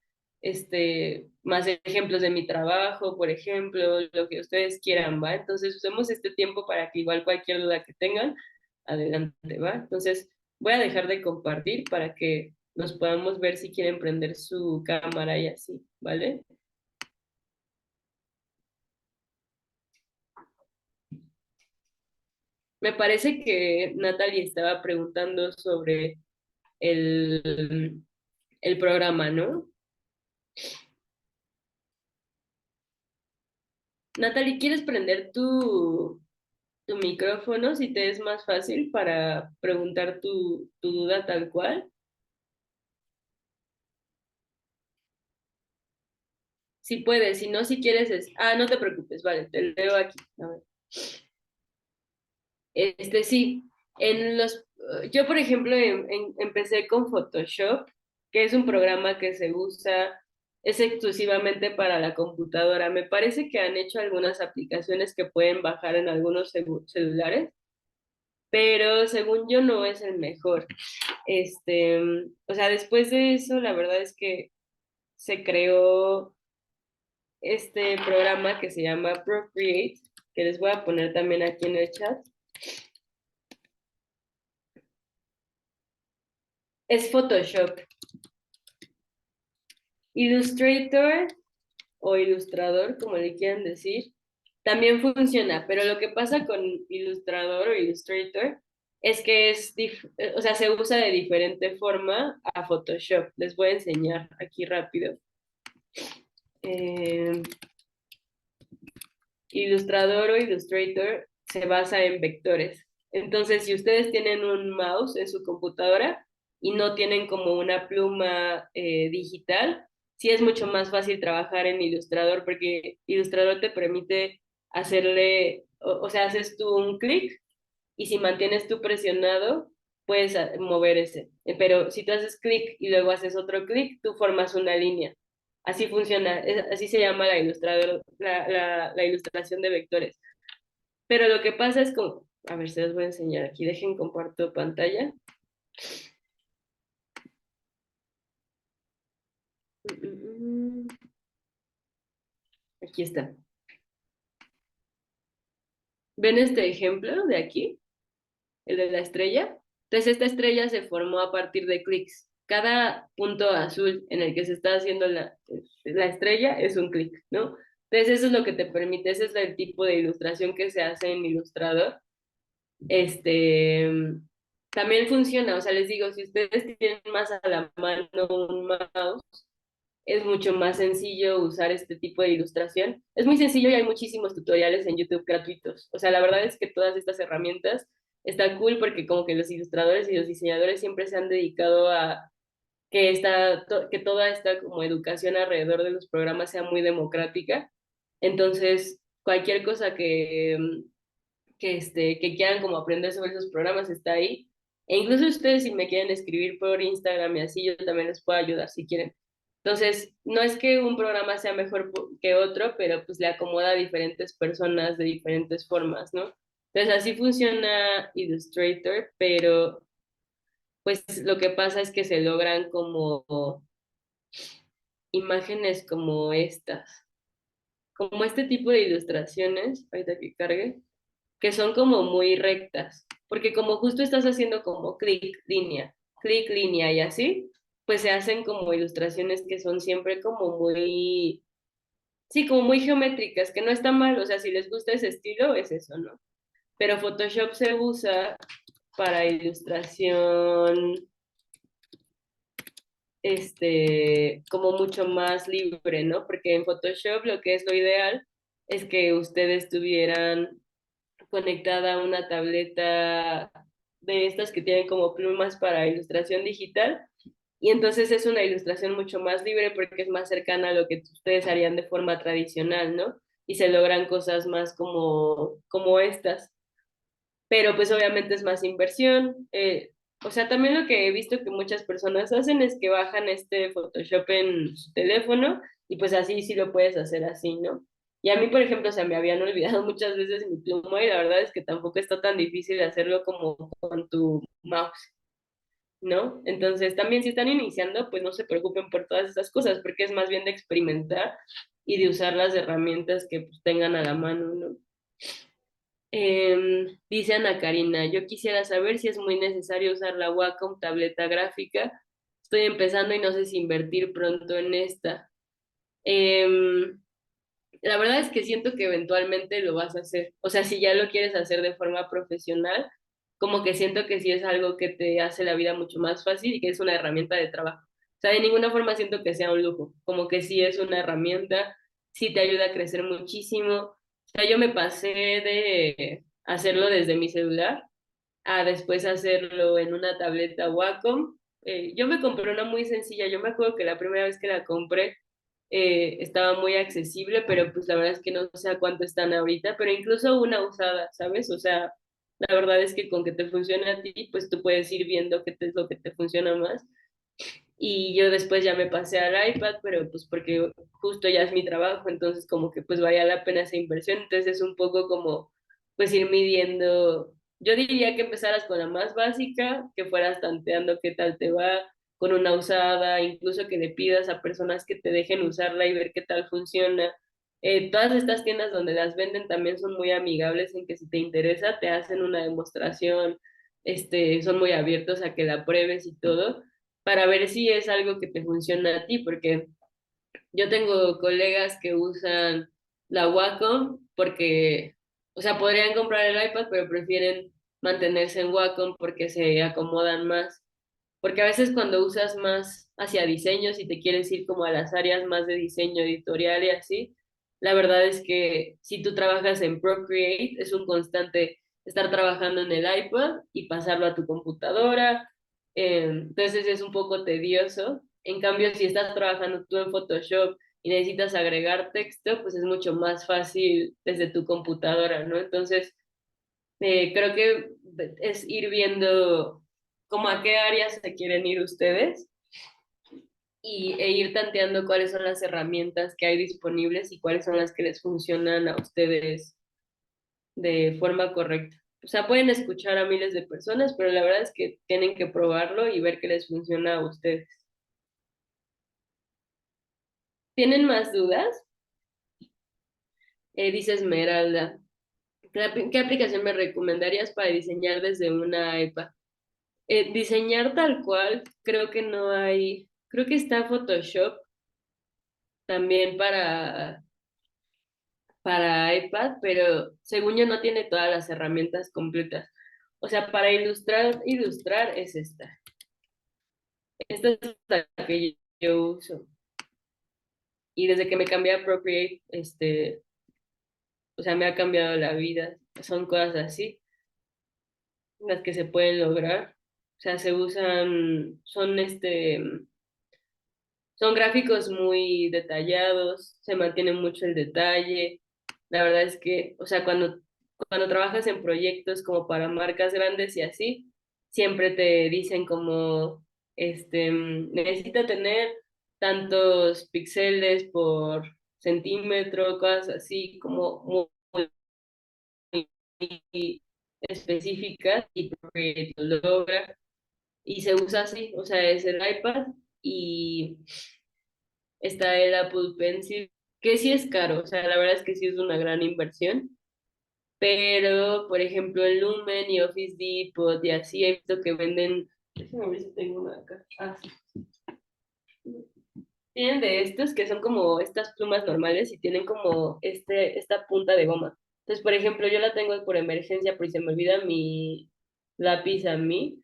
más ejemplos de mi trabajo, por ejemplo, lo que ustedes quieran, ¿va? Entonces usemos este tiempo para que igual cualquier duda que tengan, adelante, ¿va? Entonces voy a dejar de compartir para que nos podamos ver si quieren prender su cámara y así, ¿vale? Me parece que Natalie estaba preguntando sobre el, el programa, ¿no? Natalie, ¿quieres prender tu micrófono si te es más fácil para preguntar tu duda tal cual? Si puedes, si no, si quieres es... no te preocupes, vale, te leo aquí. A ver. Sí, yo por ejemplo empecé con Photoshop, que es un programa que se usa, es exclusivamente para la computadora. Me parece que han hecho algunas aplicaciones que pueden bajar en algunos celulares, pero según yo no es el mejor. O sea, después de eso, la verdad es que se creó este programa que se llama Procreate, que les voy a poner también aquí en el chat. Es Photoshop. Illustrator o ilustrador, como le quieran decir, también funciona, pero lo que pasa con Illustrator o Illustrator es que o sea, se usa de diferente forma a Photoshop. Les voy a enseñar aquí rápido. Illustrator o Illustrator se basa en vectores. Entonces, si ustedes tienen un mouse en su computadora y no tienen como una pluma digital, sí es mucho más fácil trabajar en Illustrator porque Illustrator te permite hacerle, o sea, haces tú un clic y si mantienes tú presionado, puedes mover ese. Pero si tú haces clic y luego haces otro clic, tú formas una línea. Así funciona, así se llama la ilustración de vectores. Pero lo que pasa es como, a ver, se los voy a enseñar aquí, dejen comparto pantalla. Aquí está. ¿Ven este ejemplo de aquí? El de la estrella. Entonces esta estrella se formó a partir de clics. Cada punto azul en el que se está haciendo la estrella es un clic, ¿no? Entonces eso es lo que te permite, ese es el tipo de ilustración que se hace en Illustrator. También funciona, o sea, les digo, si ustedes tienen más a la mano un mouse, es mucho más sencillo usar este tipo de ilustración. Es muy sencillo y hay muchísimos tutoriales en YouTube gratuitos. O sea, la verdad es que todas estas herramientas están cool porque como que los ilustradores y los diseñadores siempre se han dedicado a que toda esta como educación alrededor de los programas sea muy democrática. Entonces, cualquier cosa que quieran como aprender sobre esos programas está ahí. E incluso ustedes si me quieren escribir por Instagram y así, yo también les puedo ayudar si quieren. Entonces, no es que un programa sea mejor que otro, pero pues le acomoda a diferentes personas de diferentes formas, ¿no? Entonces, así funciona Illustrator, pero pues lo que pasa es que se logran como imágenes como estas, como este tipo de ilustraciones, ahorita que cargue, que son como muy rectas, porque como justo estás haciendo como clic, línea y así, pues se hacen como ilustraciones que son siempre como muy sí, como muy geométricas, que no está mal, o sea, si les gusta ese estilo, es eso, ¿no? Pero Photoshop se usa para ilustración, como mucho más libre, ¿no? Porque en Photoshop lo que es lo ideal es que ustedes tuvieran conectada a una tableta de estas que tienen como plumas para ilustración digital. Y entonces es una ilustración mucho más libre porque es más cercana a lo que ustedes harían de forma tradicional, ¿no? Y se logran cosas más como estas. Pero pues obviamente es más inversión. O sea, también lo que he visto que muchas personas hacen es que bajan este Photoshop en su teléfono y pues así sí lo puedes hacer así, ¿no? Y a mí, por ejemplo, se me habían olvidado muchas veces mi pluma y la verdad es que tampoco está tan difícil hacerlo como con tu mouse, ¿no? Entonces, también si están iniciando, pues no se preocupen por todas esas cosas, porque es más bien de experimentar y de usar las herramientas que pues, tengan a la mano, ¿no? Dice Ana Karina, yo quisiera saber si es muy necesario usar la Wacom tableta gráfica. Estoy empezando y no sé si invertir pronto en esta. Em, la verdad es que siento que eventualmente lo vas a hacer. O sea, si ya lo quieres hacer de forma profesional, como que siento que sí es algo que te hace la vida mucho más fácil y que es una herramienta de trabajo. O sea, de ninguna forma siento que sea un lujo, como que sí es una herramienta, sí te ayuda a crecer muchísimo. O sea, yo me pasé de hacerlo desde mi celular a después hacerlo en una tableta Wacom. Yo me compré una muy sencilla, yo me acuerdo que la primera vez que la compré estaba muy accesible, pero pues la verdad es que no sé a cuánto están ahorita, pero incluso una usada, ¿sabes? O sea, la verdad es que con que te funcione a ti, pues tú puedes ir viendo qué es lo que te funciona más. Y yo después ya me pasé al iPad, pero pues porque justo ya es mi trabajo, entonces como que pues valía la pena esa inversión, entonces es un poco como pues ir midiendo, yo diría que empezaras con la más básica, que fueras tanteando qué tal te va con una usada, incluso que le pidas a personas que te dejen usarla y ver qué tal funciona. Todas estas tiendas donde las venden también son muy amigables en que si te interesa te hacen una demostración, son muy abiertos a que la pruebes y todo para ver si es algo que te funciona a ti, porque yo tengo colegas que usan la Wacom porque, o sea, podrían comprar el iPad, pero prefieren mantenerse en Wacom porque se acomodan más. Porque a veces cuando usas más hacia diseño, si te quieres ir como a las áreas más de diseño editorial y así, la verdad es que si tú trabajas en Procreate, es un constante estar trabajando en el iPad y pasarlo a tu computadora. Entonces es un poco tedioso. En cambio, si estás trabajando tú en Photoshop y necesitas agregar texto, pues es mucho más fácil desde tu computadora, ¿no? Entonces, creo que es ir viendo como a qué áreas se quieren ir ustedes e ir tanteando cuáles son las herramientas que hay disponibles y cuáles son las que les funcionan a ustedes de forma correcta. O sea, pueden escuchar a miles de personas, pero la verdad es que tienen que probarlo y ver qué les funciona a ustedes. ¿Tienen más dudas? Dice Esmeralda, ¿qué aplicación me recomendarías para diseñar desde una iPad? Diseñar tal cual, creo que no hay, creo que está Photoshop también para iPad, pero según yo no tiene todas las herramientas completas. O sea, para ilustrar es esta. Esta es la que yo uso. Y desde que me cambié a Procreate, o sea, me ha cambiado la vida. Son cosas así, las que se pueden lograr. O sea, se usan, son gráficos muy detallados, se mantiene mucho el detalle. La verdad es que, o sea, cuando trabajas en proyectos como para marcas grandes y así, siempre te dicen como, necesita tener tantos píxeles por centímetro, cosas así como muy específicas y porque lo logra y se usa así, o sea, es el iPad y está el Apple Pencil, que sí es caro, o sea, la verdad es que sí es una gran inversión, pero por ejemplo en Lumen y Office Depot y así he visto que venden, déjame ver si tengo una acá, ah, sí. Tienen de estos que son como estas plumas normales y tienen como esta punta de goma. Entonces, por ejemplo, yo la tengo por emergencia porque se me olvida mi lápiz a mí.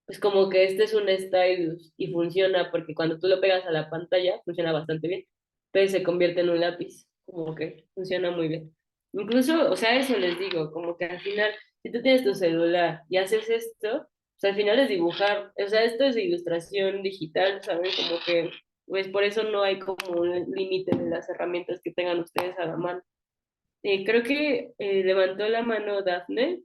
Pues como que este es un stylus y funciona porque cuando tú lo pegas a la pantalla funciona bastante bien, pero se convierte en un lápiz, como que funciona muy bien. Incluso, o sea, eso les digo, como que al final, si tú tienes tu celular y haces esto, pues al final es dibujar, o sea, esto es ilustración digital, ¿saben? Como que, pues por eso no hay como un límite de las herramientas que tengan ustedes a la mano. Creo que levantó la mano Dafne.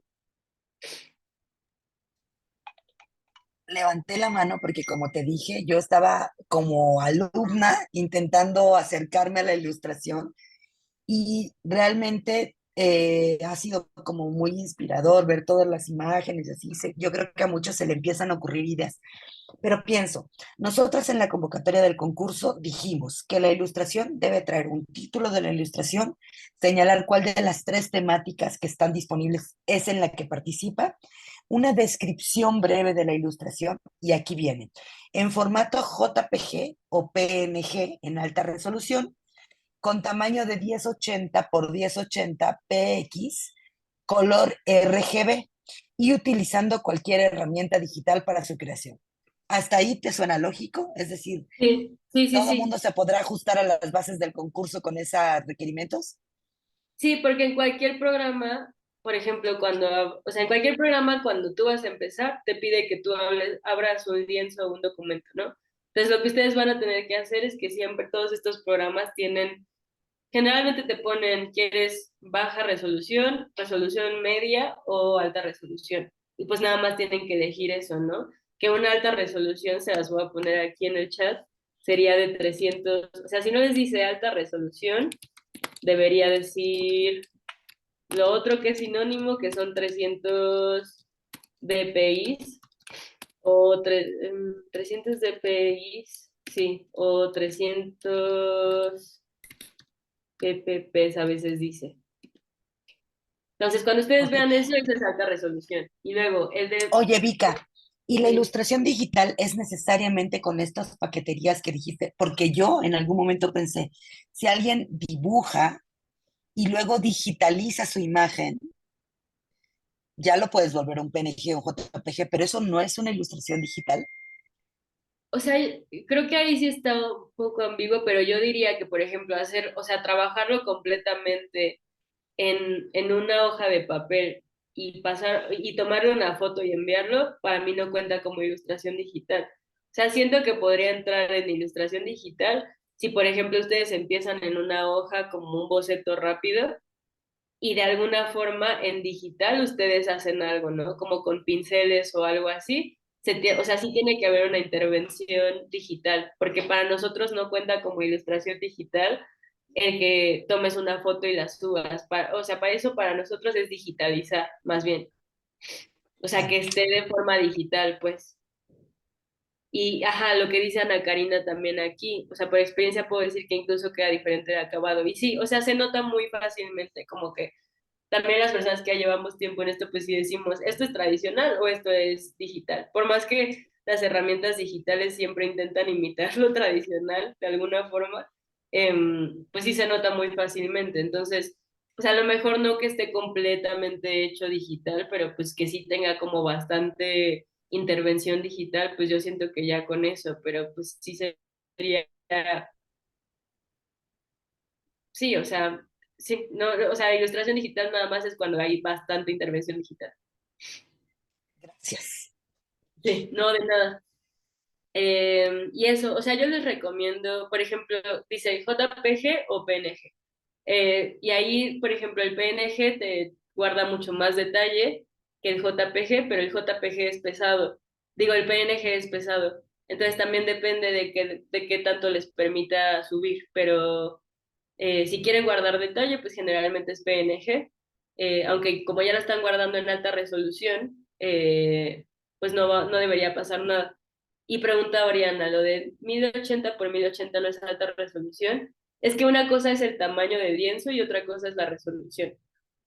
Levanté la mano porque, como te dije, yo estaba como alumna intentando acercarme a la ilustración y realmente ha sido como muy inspirador ver todas las imágenes, así. Yo creo que a muchos se le empiezan a ocurrir ideas, pero pienso, nosotros en la convocatoria del concurso dijimos que la ilustración debe traer un título de la ilustración, señalar cuál de las tres temáticas que están disponibles es en la que participa, una descripción breve de la ilustración, y aquí viene, en formato JPG o PNG en alta resolución, con tamaño de 1080 por 1080 px, color RGB y utilizando cualquier herramienta digital para su creación. ¿Hasta ahí te suena lógico? Es decir, Sí, sí, sí, ¿todo el sí. mundo se podrá ajustar a las bases del concurso con esos requerimientos? Sí, porque en cualquier programa, por ejemplo, o sea, en cualquier programa cuando tú vas a empezar, te pide que tú abras un lienzo o un documento, ¿no? Entonces, lo que ustedes van a tener que hacer es que siempre todos estos programas tienen, generalmente te ponen, ¿quieres baja resolución, resolución media o alta resolución? Y pues nada más tienen que elegir eso, ¿no? Que una alta resolución, se las voy a poner aquí en el chat, sería de 300, o sea, si no les dice alta resolución, debería decir lo otro que es sinónimo, que son 300 dpi o 300 dpi, sí, o 300 ppp a veces dice. Entonces, cuando ustedes Ok. vean eso, esa es alta resolución. Y luego, el de... Oye, Vika, ¿y la Sí. ilustración digital es necesariamente con estas paqueterías que dijiste? Porque yo en algún momento pensé, si alguien dibuja y luego digitaliza su imagen, ya lo puedes volver un PNG o un JPG, pero eso no es una ilustración digital. O sea, creo que ahí sí está un poco ambiguo, pero yo diría que, por ejemplo, o sea, trabajarlo completamente en una hoja de papel y pasar y tomarle una foto y enviarlo, para mí no cuenta como ilustración digital. O sea, siento que podría entrar en ilustración digital si, por ejemplo, ustedes empiezan en una hoja como un boceto rápido y de alguna forma en digital ustedes hacen algo, ¿no? Como con pinceles o algo así. O sea, sí tiene que haber una intervención digital, porque para nosotros no cuenta como ilustración digital el que tomes una foto y la subas. O sea, para eso para nosotros es digitalizar, más bien. O sea, que esté de forma digital, pues. Y, ajá, lo que dice Ana Karina también aquí, o sea, por experiencia puedo decir que incluso queda diferente de acabado. Y sí, o sea, se nota muy fácilmente, como que también las personas que ya llevamos tiempo en esto, pues sí decimos, ¿esto es tradicional o esto es digital? Por más que las herramientas digitales siempre intentan imitar lo tradicional de alguna forma, pues sí se nota muy fácilmente. Entonces, pues a lo mejor no que esté completamente hecho digital, pero pues que sí tenga como bastante intervención digital, pues yo siento que ya con eso, pero pues sí sería, sí, o sea, sí, o sea, ilustración digital nada más es cuando hay bastante intervención digital. Gracias. Sí, no de nada. Y eso, o sea, yo les recomiendo, por ejemplo, dice JPG o PNG. Y ahí, por ejemplo, el PNG te guarda mucho más detalle que el JPG, pero el JPG es pesado. Digo, el PNG es pesado. Entonces también depende de qué tanto les permita subir, pero si quieren guardar detalle, pues generalmente es PNG, aunque como ya lo están guardando en alta resolución, pues no debería pasar nada. Y pregunta Oriana, lo de 1080 por 1080 no es alta resolución. Es que una cosa es el tamaño del lienzo y otra cosa es la resolución.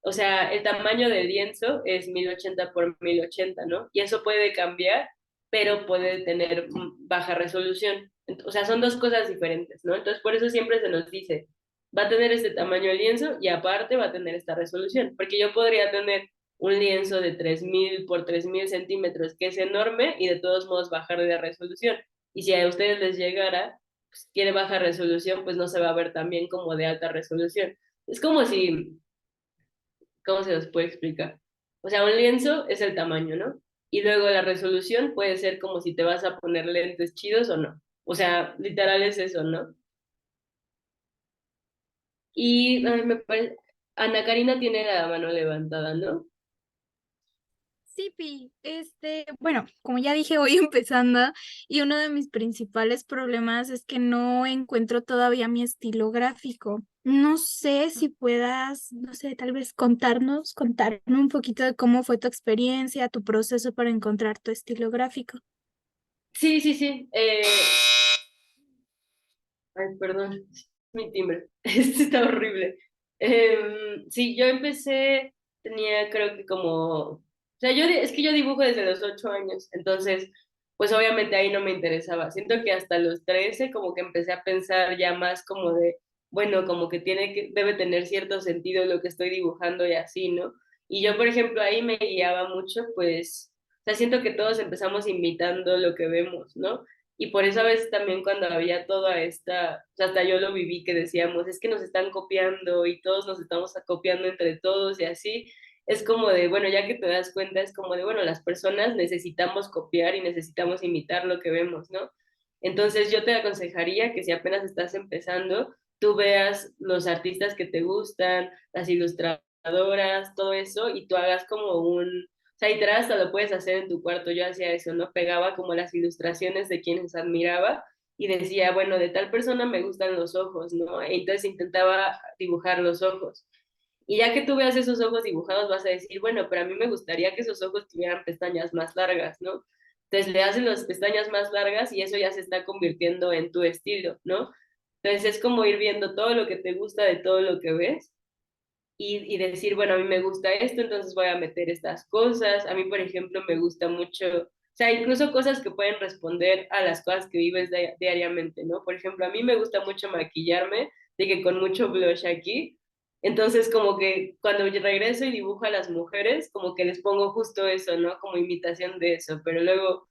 O sea, el tamaño del lienzo es 1080 por 1080, ¿no? Y eso puede cambiar, pero puede tener baja resolución. O sea, son dos cosas diferentes, ¿no? Entonces, por eso siempre se nos dice, va a tener este tamaño el lienzo y aparte va a tener esta resolución, porque yo podría tener un lienzo de 3000 por 3000 centímetros, que es enorme, y de todos modos bajar de resolución. Y si a ustedes les llegara, pues, quiere baja resolución, pues no se va a ver tan bien como de alta resolución. Es como si, ¿cómo se los puede explicar? O sea, un lienzo es el tamaño, ¿no? Y luego la resolución puede ser como si te vas a poner lentes chidos o no. O sea, literal es eso, ¿no? Y ay, Ana Karina tiene la mano levantada, ¿no? Sí, Pi, bueno, como ya dije, voy empezando y uno de mis principales problemas es que no encuentro todavía mi estilo gráfico. No sé si puedas, no sé, tal vez contarme un poquito de cómo fue tu experiencia, tu proceso para encontrar tu estilo gráfico. Sí, sí, sí. Ay, perdón, es mi timbre. Este está horrible. Sí, yo empecé, tenía creo que como, o sea, es que yo dibujo desde los 8 años, entonces, pues obviamente ahí no me interesaba. Siento que hasta los 13 como que empecé a pensar ya más como de, bueno, como que debe tener cierto sentido lo que estoy dibujando y así, ¿no? Y yo, por ejemplo, ahí me guiaba mucho, pues, o sea, siento que todos empezamos imitando lo que vemos, ¿no? Y por eso a veces también cuando había toda esta, o sea, hasta yo lo viví que decíamos, es que nos están copiando y todos nos estamos copiando entre todos y así, es como de, bueno, ya que te das cuenta, es como de, bueno, las personas necesitamos copiar y necesitamos imitar lo que vemos, ¿no? Entonces yo te aconsejaría que si apenas estás empezando, tú veas los artistas que te gustan, las ilustradoras, todo eso, y tú hagas como o sea, literal hasta lo puedes hacer en tu cuarto. Yo hacía eso, ¿no? Pegaba como las ilustraciones de quienes admiraba y decía, bueno, de tal persona me gustan los ojos, ¿no? E entonces intentaba dibujar los ojos. Y ya que tú veas esos ojos dibujados, vas a decir, bueno, pero a mí me gustaría que esos ojos tuvieran pestañas más largas, ¿no? Entonces le haces las pestañas más largas y eso ya se está convirtiendo en tu estilo, ¿no? Entonces es como ir viendo todo lo que te gusta de todo lo que ves y decir, bueno, a mí me gusta esto, entonces voy a meter estas cosas. A mí, por ejemplo, me gusta mucho, o sea, incluso cosas que pueden responder a las cosas que vives diariamente, ¿no? Por ejemplo, a mí me gusta mucho maquillarme, de que con mucho blush aquí. Entonces, como que cuando yo regreso y dibujo a las mujeres, como que les pongo justo eso, ¿no? Como imitación de eso. Pero luego,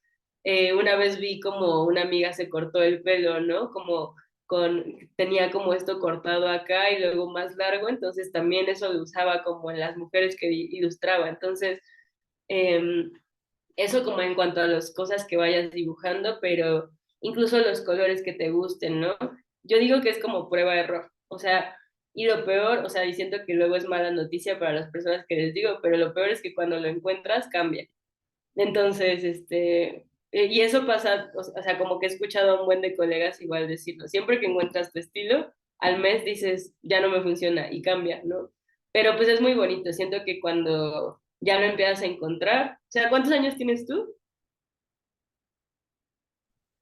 una vez vi como una amiga se cortó el pelo, ¿no? Como tenía como esto cortado acá y luego más largo, entonces también eso lo usaba como en las mujeres que ilustraba. Entonces, eh, eso como en cuanto a las cosas que vayas dibujando, pero incluso los colores que te gusten, ¿no? Yo digo que es como prueba-error, o sea, y lo peor, o sea, y siento que luego es mala noticia para las personas que les digo, pero lo peor es que cuando lo encuentras cambia. Entonces, y eso pasa, o sea, como que he escuchado a un buen de colegas igual decirlo, siempre que encuentras tu estilo, al mes dices, ya no me funciona y cambia, ¿no? Pero pues es muy bonito, siento que cuando ya lo empiezas a encontrar, o sea, ¿cuántos años tienes tú?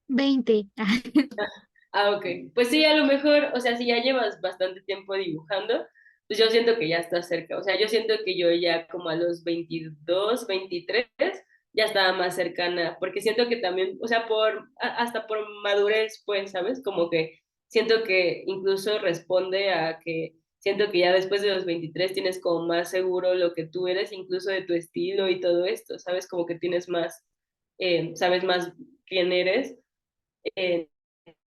20. Ah, ok. Pues sí, a lo mejor, o sea, si ya llevas bastante tiempo dibujando, pues yo siento que ya estás cerca. O sea, yo siento que yo ya como a los 22, 23, ya estaba más cercana, porque siento que también, o sea, hasta por madurez, pues, ¿sabes? Como que siento que incluso responde a que siento que ya después de los 23 tienes como más seguro lo que tú eres, incluso de tu estilo y todo esto, ¿sabes? Como que tienes más, sabes más quién eres. Eh,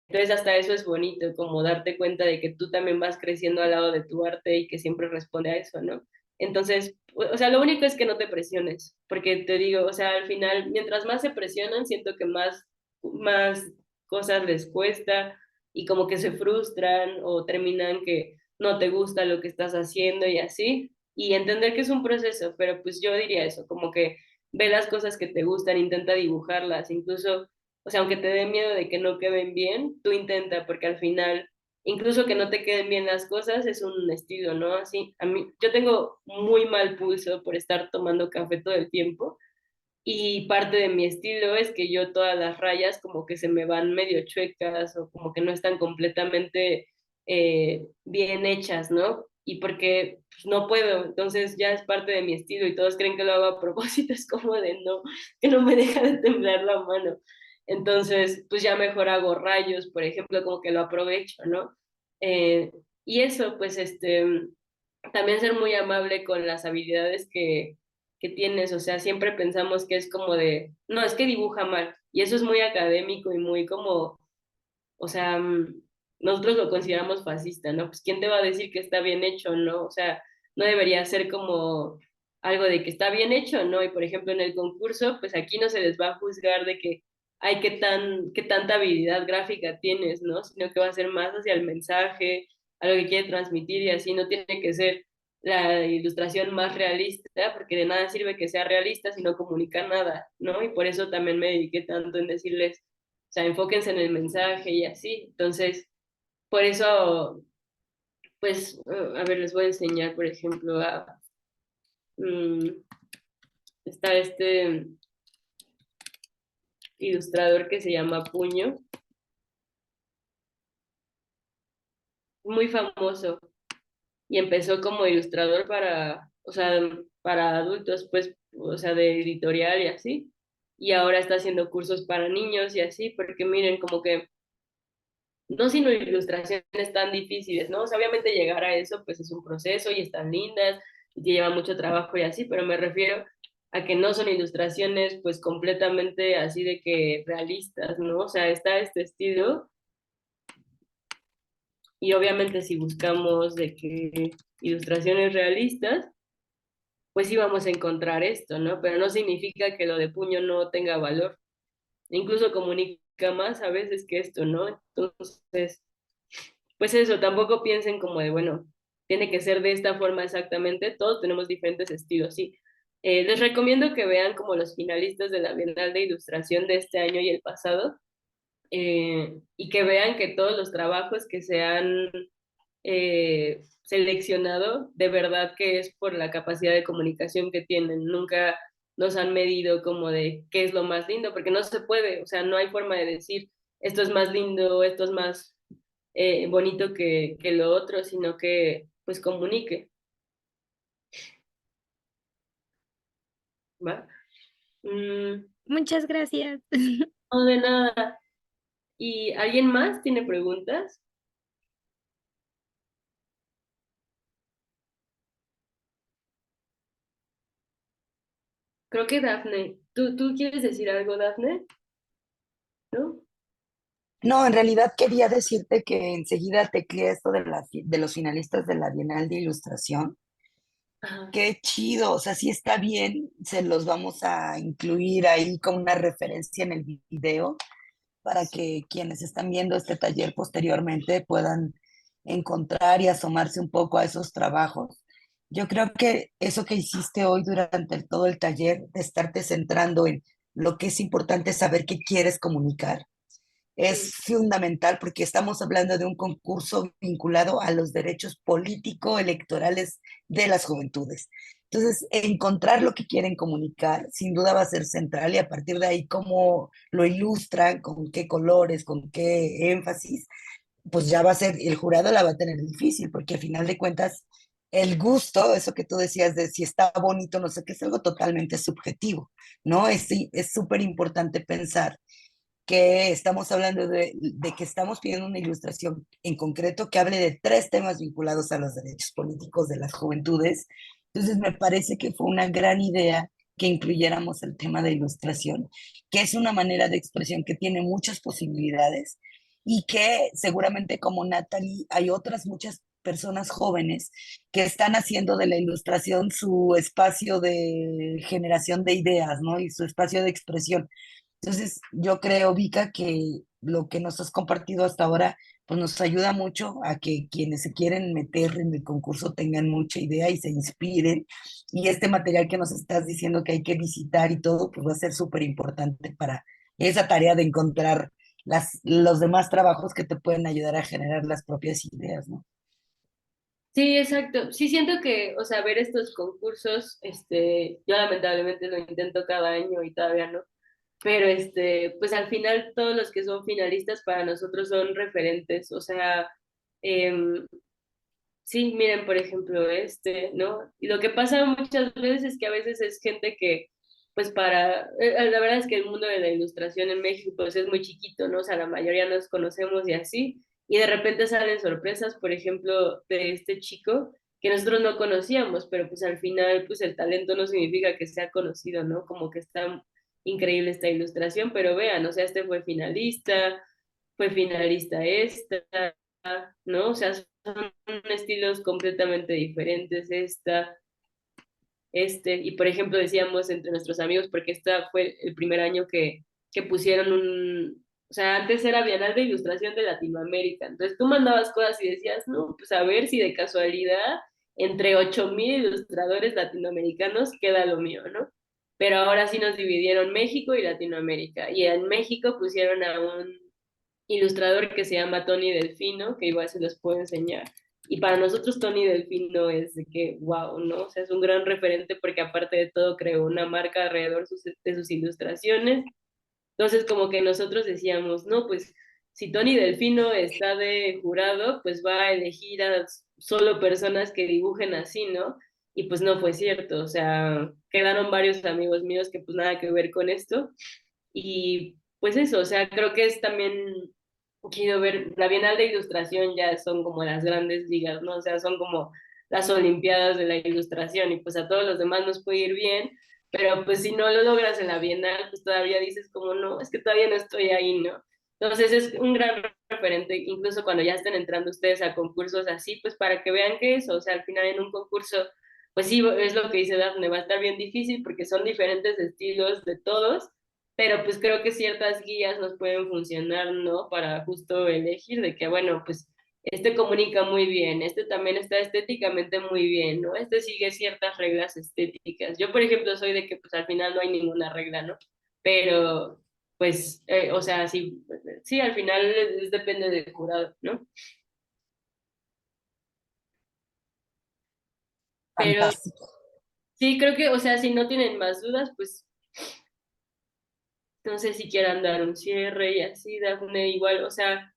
entonces hasta eso es bonito, como darte cuenta de que tú también vas creciendo al lado de tu arte y que siempre responde a eso, ¿no? Entonces, o sea, lo único es que no te presiones, porque te digo, o sea, al final, mientras más se presionan, siento que más cosas les cuesta y como que se frustran o terminan que no te gusta lo que estás haciendo y así, y entender que es un proceso, pero pues yo diría eso, como que ve las cosas que te gustan, intenta dibujarlas, incluso o sea, aunque te dé miedo de que no queden bien, tú intenta, porque al final, incluso que no te queden bien las cosas, es un estilo, ¿no? Así, a mí, yo tengo muy mal pulso por estar tomando café todo el tiempo, y parte de mi estilo es que yo todas las rayas como que se me van medio chuecas o como que no están completamente bien hechas, ¿no? Y porque pues, no puedo, entonces ya es parte de mi estilo y todos creen que lo hago a propósito, es como de no, que no me deja de temblar la mano. Entonces, pues ya mejor hago rayos, por ejemplo, como que lo aprovecho, ¿no? Eh, y eso, pues, también ser muy amable con las habilidades que tienes, o sea, siempre pensamos que es como de, no, es que dibuja mal, y eso es muy académico y muy como, o sea, nosotros lo consideramos fascista, ¿no? Pues ¿quién te va a decir que está bien hecho, no? O sea, no debería ser como algo de que está bien hecho, ¿no? Y por ejemplo en el concurso, pues aquí no se les va a juzgar de que hay qué tanta habilidad gráfica tienes, ¿no? Sino que va a ser más hacia el mensaje, a lo que quiere transmitir y así no tiene que ser la ilustración más realista, porque de nada sirve que sea realista si no comunica nada, ¿no? Y por eso también me dediqué tanto en decirles, o sea, enfóquense en el mensaje y así. Entonces, por eso, pues, a ver, les voy a enseñar, por ejemplo, mm, está este ilustrador que se llama Puño, muy famoso, y empezó como ilustrador para, o sea, para adultos, pues, o sea, de editorial y así, y ahora está haciendo cursos para niños y así, porque miren, como que no sino ilustraciones tan difíciles, ¿no? O sea, obviamente llegar a eso, pues es un proceso y están lindas y te lleva mucho trabajo y así, pero me refiero a que no son ilustraciones pues completamente así de que realistas, ¿no? O sea, está este estilo y obviamente si buscamos de que ilustraciones realistas, pues sí vamos a encontrar esto, ¿no? Pero no significa que lo de Puño no tenga valor. Incluso comunica más a veces que esto, ¿no? Entonces, pues eso, tampoco piensen como de, bueno, tiene que ser de esta forma exactamente, todos tenemos diferentes estilos, sí. Les recomiendo que vean como los finalistas de la Bienal de Ilustración de este año y el pasado, y que vean que todos los trabajos que se han seleccionado, de verdad que es por la capacidad de comunicación que tienen. Nunca nos han medido como de qué es lo más lindo, porque no se puede, o sea, no hay forma de decir esto es más lindo, esto es más bonito que lo otro, sino que pues comunique, ¿va? Mm, Muchas gracias. no de nada. ¿Y alguien más tiene preguntas? Creo que Dafne. ¿Tú quieres decir algo, Dafne? ¿No? No, en realidad quería decirte que enseguida tecleé esto de los finalistas de la Bienal de Ilustración. Ajá. Qué chido, o sea, si está bien, se los vamos a incluir ahí con una referencia en el video para que quienes están viendo este taller posteriormente puedan encontrar y asomarse un poco a esos trabajos. Yo creo que eso que hiciste hoy durante todo el taller, de estarte centrando en lo que es importante saber qué quieres comunicar, Sí. es fundamental porque estamos hablando de un concurso vinculado a los derechos político-electorales de las juventudes. Entonces, encontrar lo que quieren comunicar sin duda va a ser central y a partir de ahí cómo lo ilustran, con qué colores, con qué énfasis, pues ya va a ser, el jurado la va a tener difícil porque a final de cuentas el gusto, eso que tú decías de si está bonito, no sé qué, es algo totalmente subjetivo, ¿no? Es súper importante pensar que estamos hablando de que estamos pidiendo una ilustración en concreto que hable de tres temas vinculados a los derechos políticos de las juventudes. Entonces me parece que fue una gran idea que incluyéramos el tema de ilustración, que es una manera de expresión que tiene muchas posibilidades y que seguramente como Natalie hay otras muchas personas jóvenes que están haciendo de la ilustración su espacio de generación de ideas, ¿no? Y su espacio de expresión. Entonces, yo creo, Vika, que lo que nos has compartido hasta ahora, pues nos ayuda mucho a que quienes se quieren meter en el concurso tengan mucha idea y se inspiren. Y este material que nos estás diciendo que hay que visitar y todo, pues va a ser súper importante para esa tarea de encontrar los demás trabajos que te pueden ayudar a generar las propias ideas, ¿no? Sí, exacto. Sí siento que, o sea, ver estos concursos, yo lamentablemente lo intento cada año y todavía no, pero pues al final todos los que son finalistas para nosotros son referentes, o sea, em, sí, miren, por ejemplo, ¿no? Y lo que pasa muchas veces es que a veces es gente que pues la verdad es que el mundo de la ilustración en México pues es muy chiquito, ¿no? O sea, la mayoría nos conocemos y así, y de repente salen sorpresas, por ejemplo, de este chico que nosotros no conocíamos, pero pues al final pues el talento no significa que sea conocido, ¿no? Como que está increíble esta ilustración, pero vean, o sea, este fue finalista esta, ¿no? O sea, son estilos completamente diferentes y por ejemplo decíamos entre nuestros amigos, porque esta fue el primer año que pusieron o sea, antes era Bienal de Ilustración de Latinoamérica, entonces tú mandabas cosas y decías, no, pues a ver si de casualidad entre 8,000 ilustradores latinoamericanos queda lo mío, ¿no? Pero ahora sí nos dividieron México y Latinoamérica, y en México pusieron a un ilustrador que se llama Tony Delfino, que igual se los puedo enseñar. Y para nosotros Tony Delfino es de que, wow, ¿no? O sea, es un gran referente porque aparte de todo creó una marca alrededor de sus ilustraciones. Entonces como que nosotros decíamos, no, pues si Tony Delfino está de jurado, pues va a elegir a solo personas que dibujen así, ¿no? Y pues no fue cierto, o sea, quedaron varios amigos míos que pues nada que ver con esto. Y pues eso, o sea, creo que es también, quiero ver, la Bienal de Ilustración ya son como las grandes ligas, ¿no? O sea, son como las Olimpiadas de la Ilustración y pues a todos los demás nos puede ir bien, pero pues si no lo logras en la Bienal, pues todavía dices como, no, es que todavía no estoy ahí, ¿no? Entonces es un gran referente, incluso cuando ya estén entrando ustedes a concursos así, pues para que vean que eso, o sea, al final en un concurso, pues sí, es lo que dice Dafne, va a estar bien difícil porque son diferentes estilos de todos, pero pues creo que ciertas guías nos pueden funcionar, ¿no? Para justo elegir de que, bueno, pues este comunica muy bien, este también está estéticamente muy bien, ¿no? Este sigue ciertas reglas estéticas. Yo, por ejemplo, soy de que pues al final no hay ninguna regla, ¿no? Pero, pues, o sea, sí, sí, al final depende del jurado, ¿no? Pero Fantástico. sí, creo que, o sea, si no tienen más dudas, pues no sé si quieran dar un cierre y así, Dafne, igual, o sea,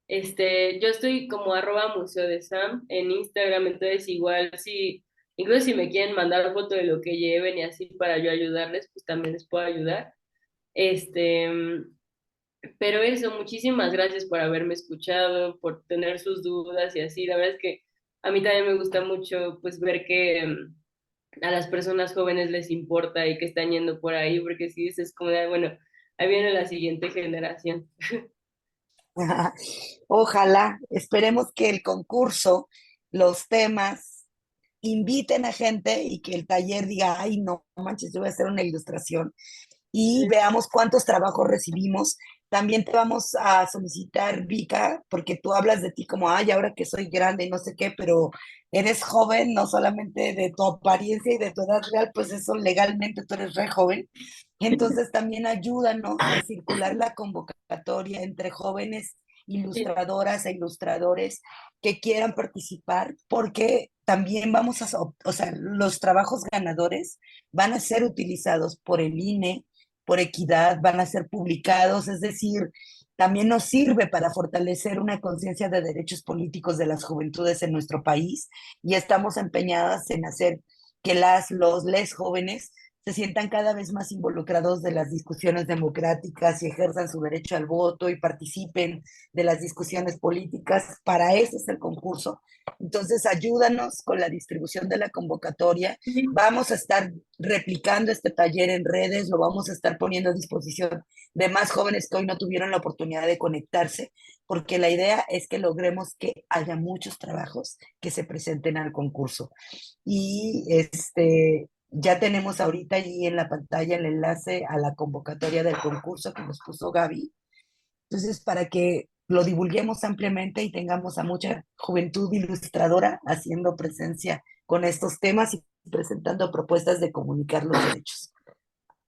yo estoy como @museo de Sam en Instagram, entonces igual si, incluso si me quieren mandar foto de lo que lleven y así para yo ayudarles, pues también les puedo ayudar. Este, pero eso, muchísimas gracias por haberme escuchado, por tener sus dudas y así. La verdad es que a mí también me gusta mucho pues ver que a las personas jóvenes les importa y que están yendo por ahí, porque si dices como, de, bueno, ahí viene la siguiente generación. Ojalá, esperemos que el concurso, los temas, inviten a gente y que el taller diga, ay, no manches, yo voy a hacer una ilustración y veamos cuántos trabajos recibimos. También te vamos a solicitar, Vika, porque tú hablas de ti como, ay, ahora que soy grande y no sé qué, pero eres joven, no solamente de tu apariencia y de tu edad real, pues eso legalmente tú eres re joven. Entonces también ayúdanos a circular la convocatoria entre jóvenes Sí, ilustradoras e ilustradores que quieran participar, porque también vamos a, o sea, los trabajos ganadores van a ser utilizados por el INE, por equidad, van a ser publicados, es decir, también nos sirve para fortalecer una conciencia de derechos políticos de las juventudes en nuestro país y estamos empeñadas en hacer que les jóvenes se sientan cada vez más involucrados de las discusiones democráticas y ejerzan su derecho al voto y participen de las discusiones políticas. Para eso es el concurso. Entonces, ayúdanos con la distribución de la convocatoria. sí, Vamos a estar replicando este taller en redes, lo vamos a estar poniendo a disposición de más jóvenes que hoy no tuvieron la oportunidad de conectarse, porque la idea es que logremos que haya muchos trabajos que se presenten al concurso. Y ya tenemos ahorita allí en la pantalla el enlace a la convocatoria del concurso que nos puso Gaby. Entonces, para que lo divulguemos ampliamente y tengamos a mucha juventud ilustradora haciendo presencia con estos temas y presentando propuestas de comunicar los derechos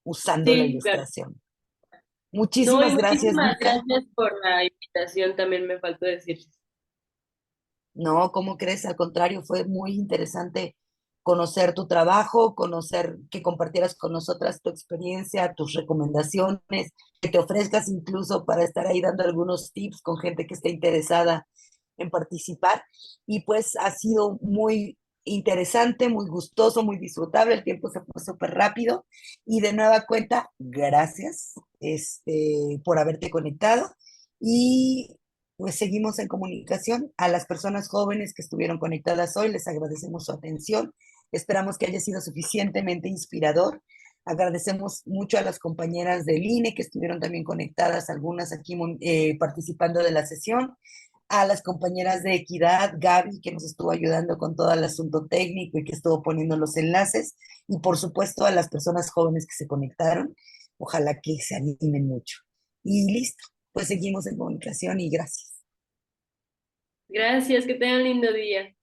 usando la sí, claro. ilustración. No, y Muchísimas gracias, muchísimas Vika. gracias por la invitación, también me faltó decir. No, ¿cómo crees? Al contrario, fue muy interesante conocer tu trabajo, conocer que compartieras con nosotras tu experiencia, tus recomendaciones, que te ofrezcas incluso para estar ahí dando algunos tips con gente que esté interesada en participar. Y pues ha sido muy interesante, muy gustoso, muy disfrutable, el tiempo se fue súper rápido y de nueva cuenta, gracias por haberte conectado y pues seguimos en comunicación. A las personas jóvenes que estuvieron conectadas hoy, les agradecemos su atención, esperamos que haya sido suficientemente inspirador. Agradecemos mucho a las compañeras del INE que estuvieron también conectadas, algunas aquí participando de la sesión, a las compañeras de Equidad, Gaby, que nos estuvo ayudando con todo el asunto técnico y que estuvo poniendo los enlaces, y por supuesto a las personas jóvenes que se conectaron. Ojalá que se animen mucho. Y listo, pues seguimos en comunicación y gracias. Gracias, que tengan lindo día.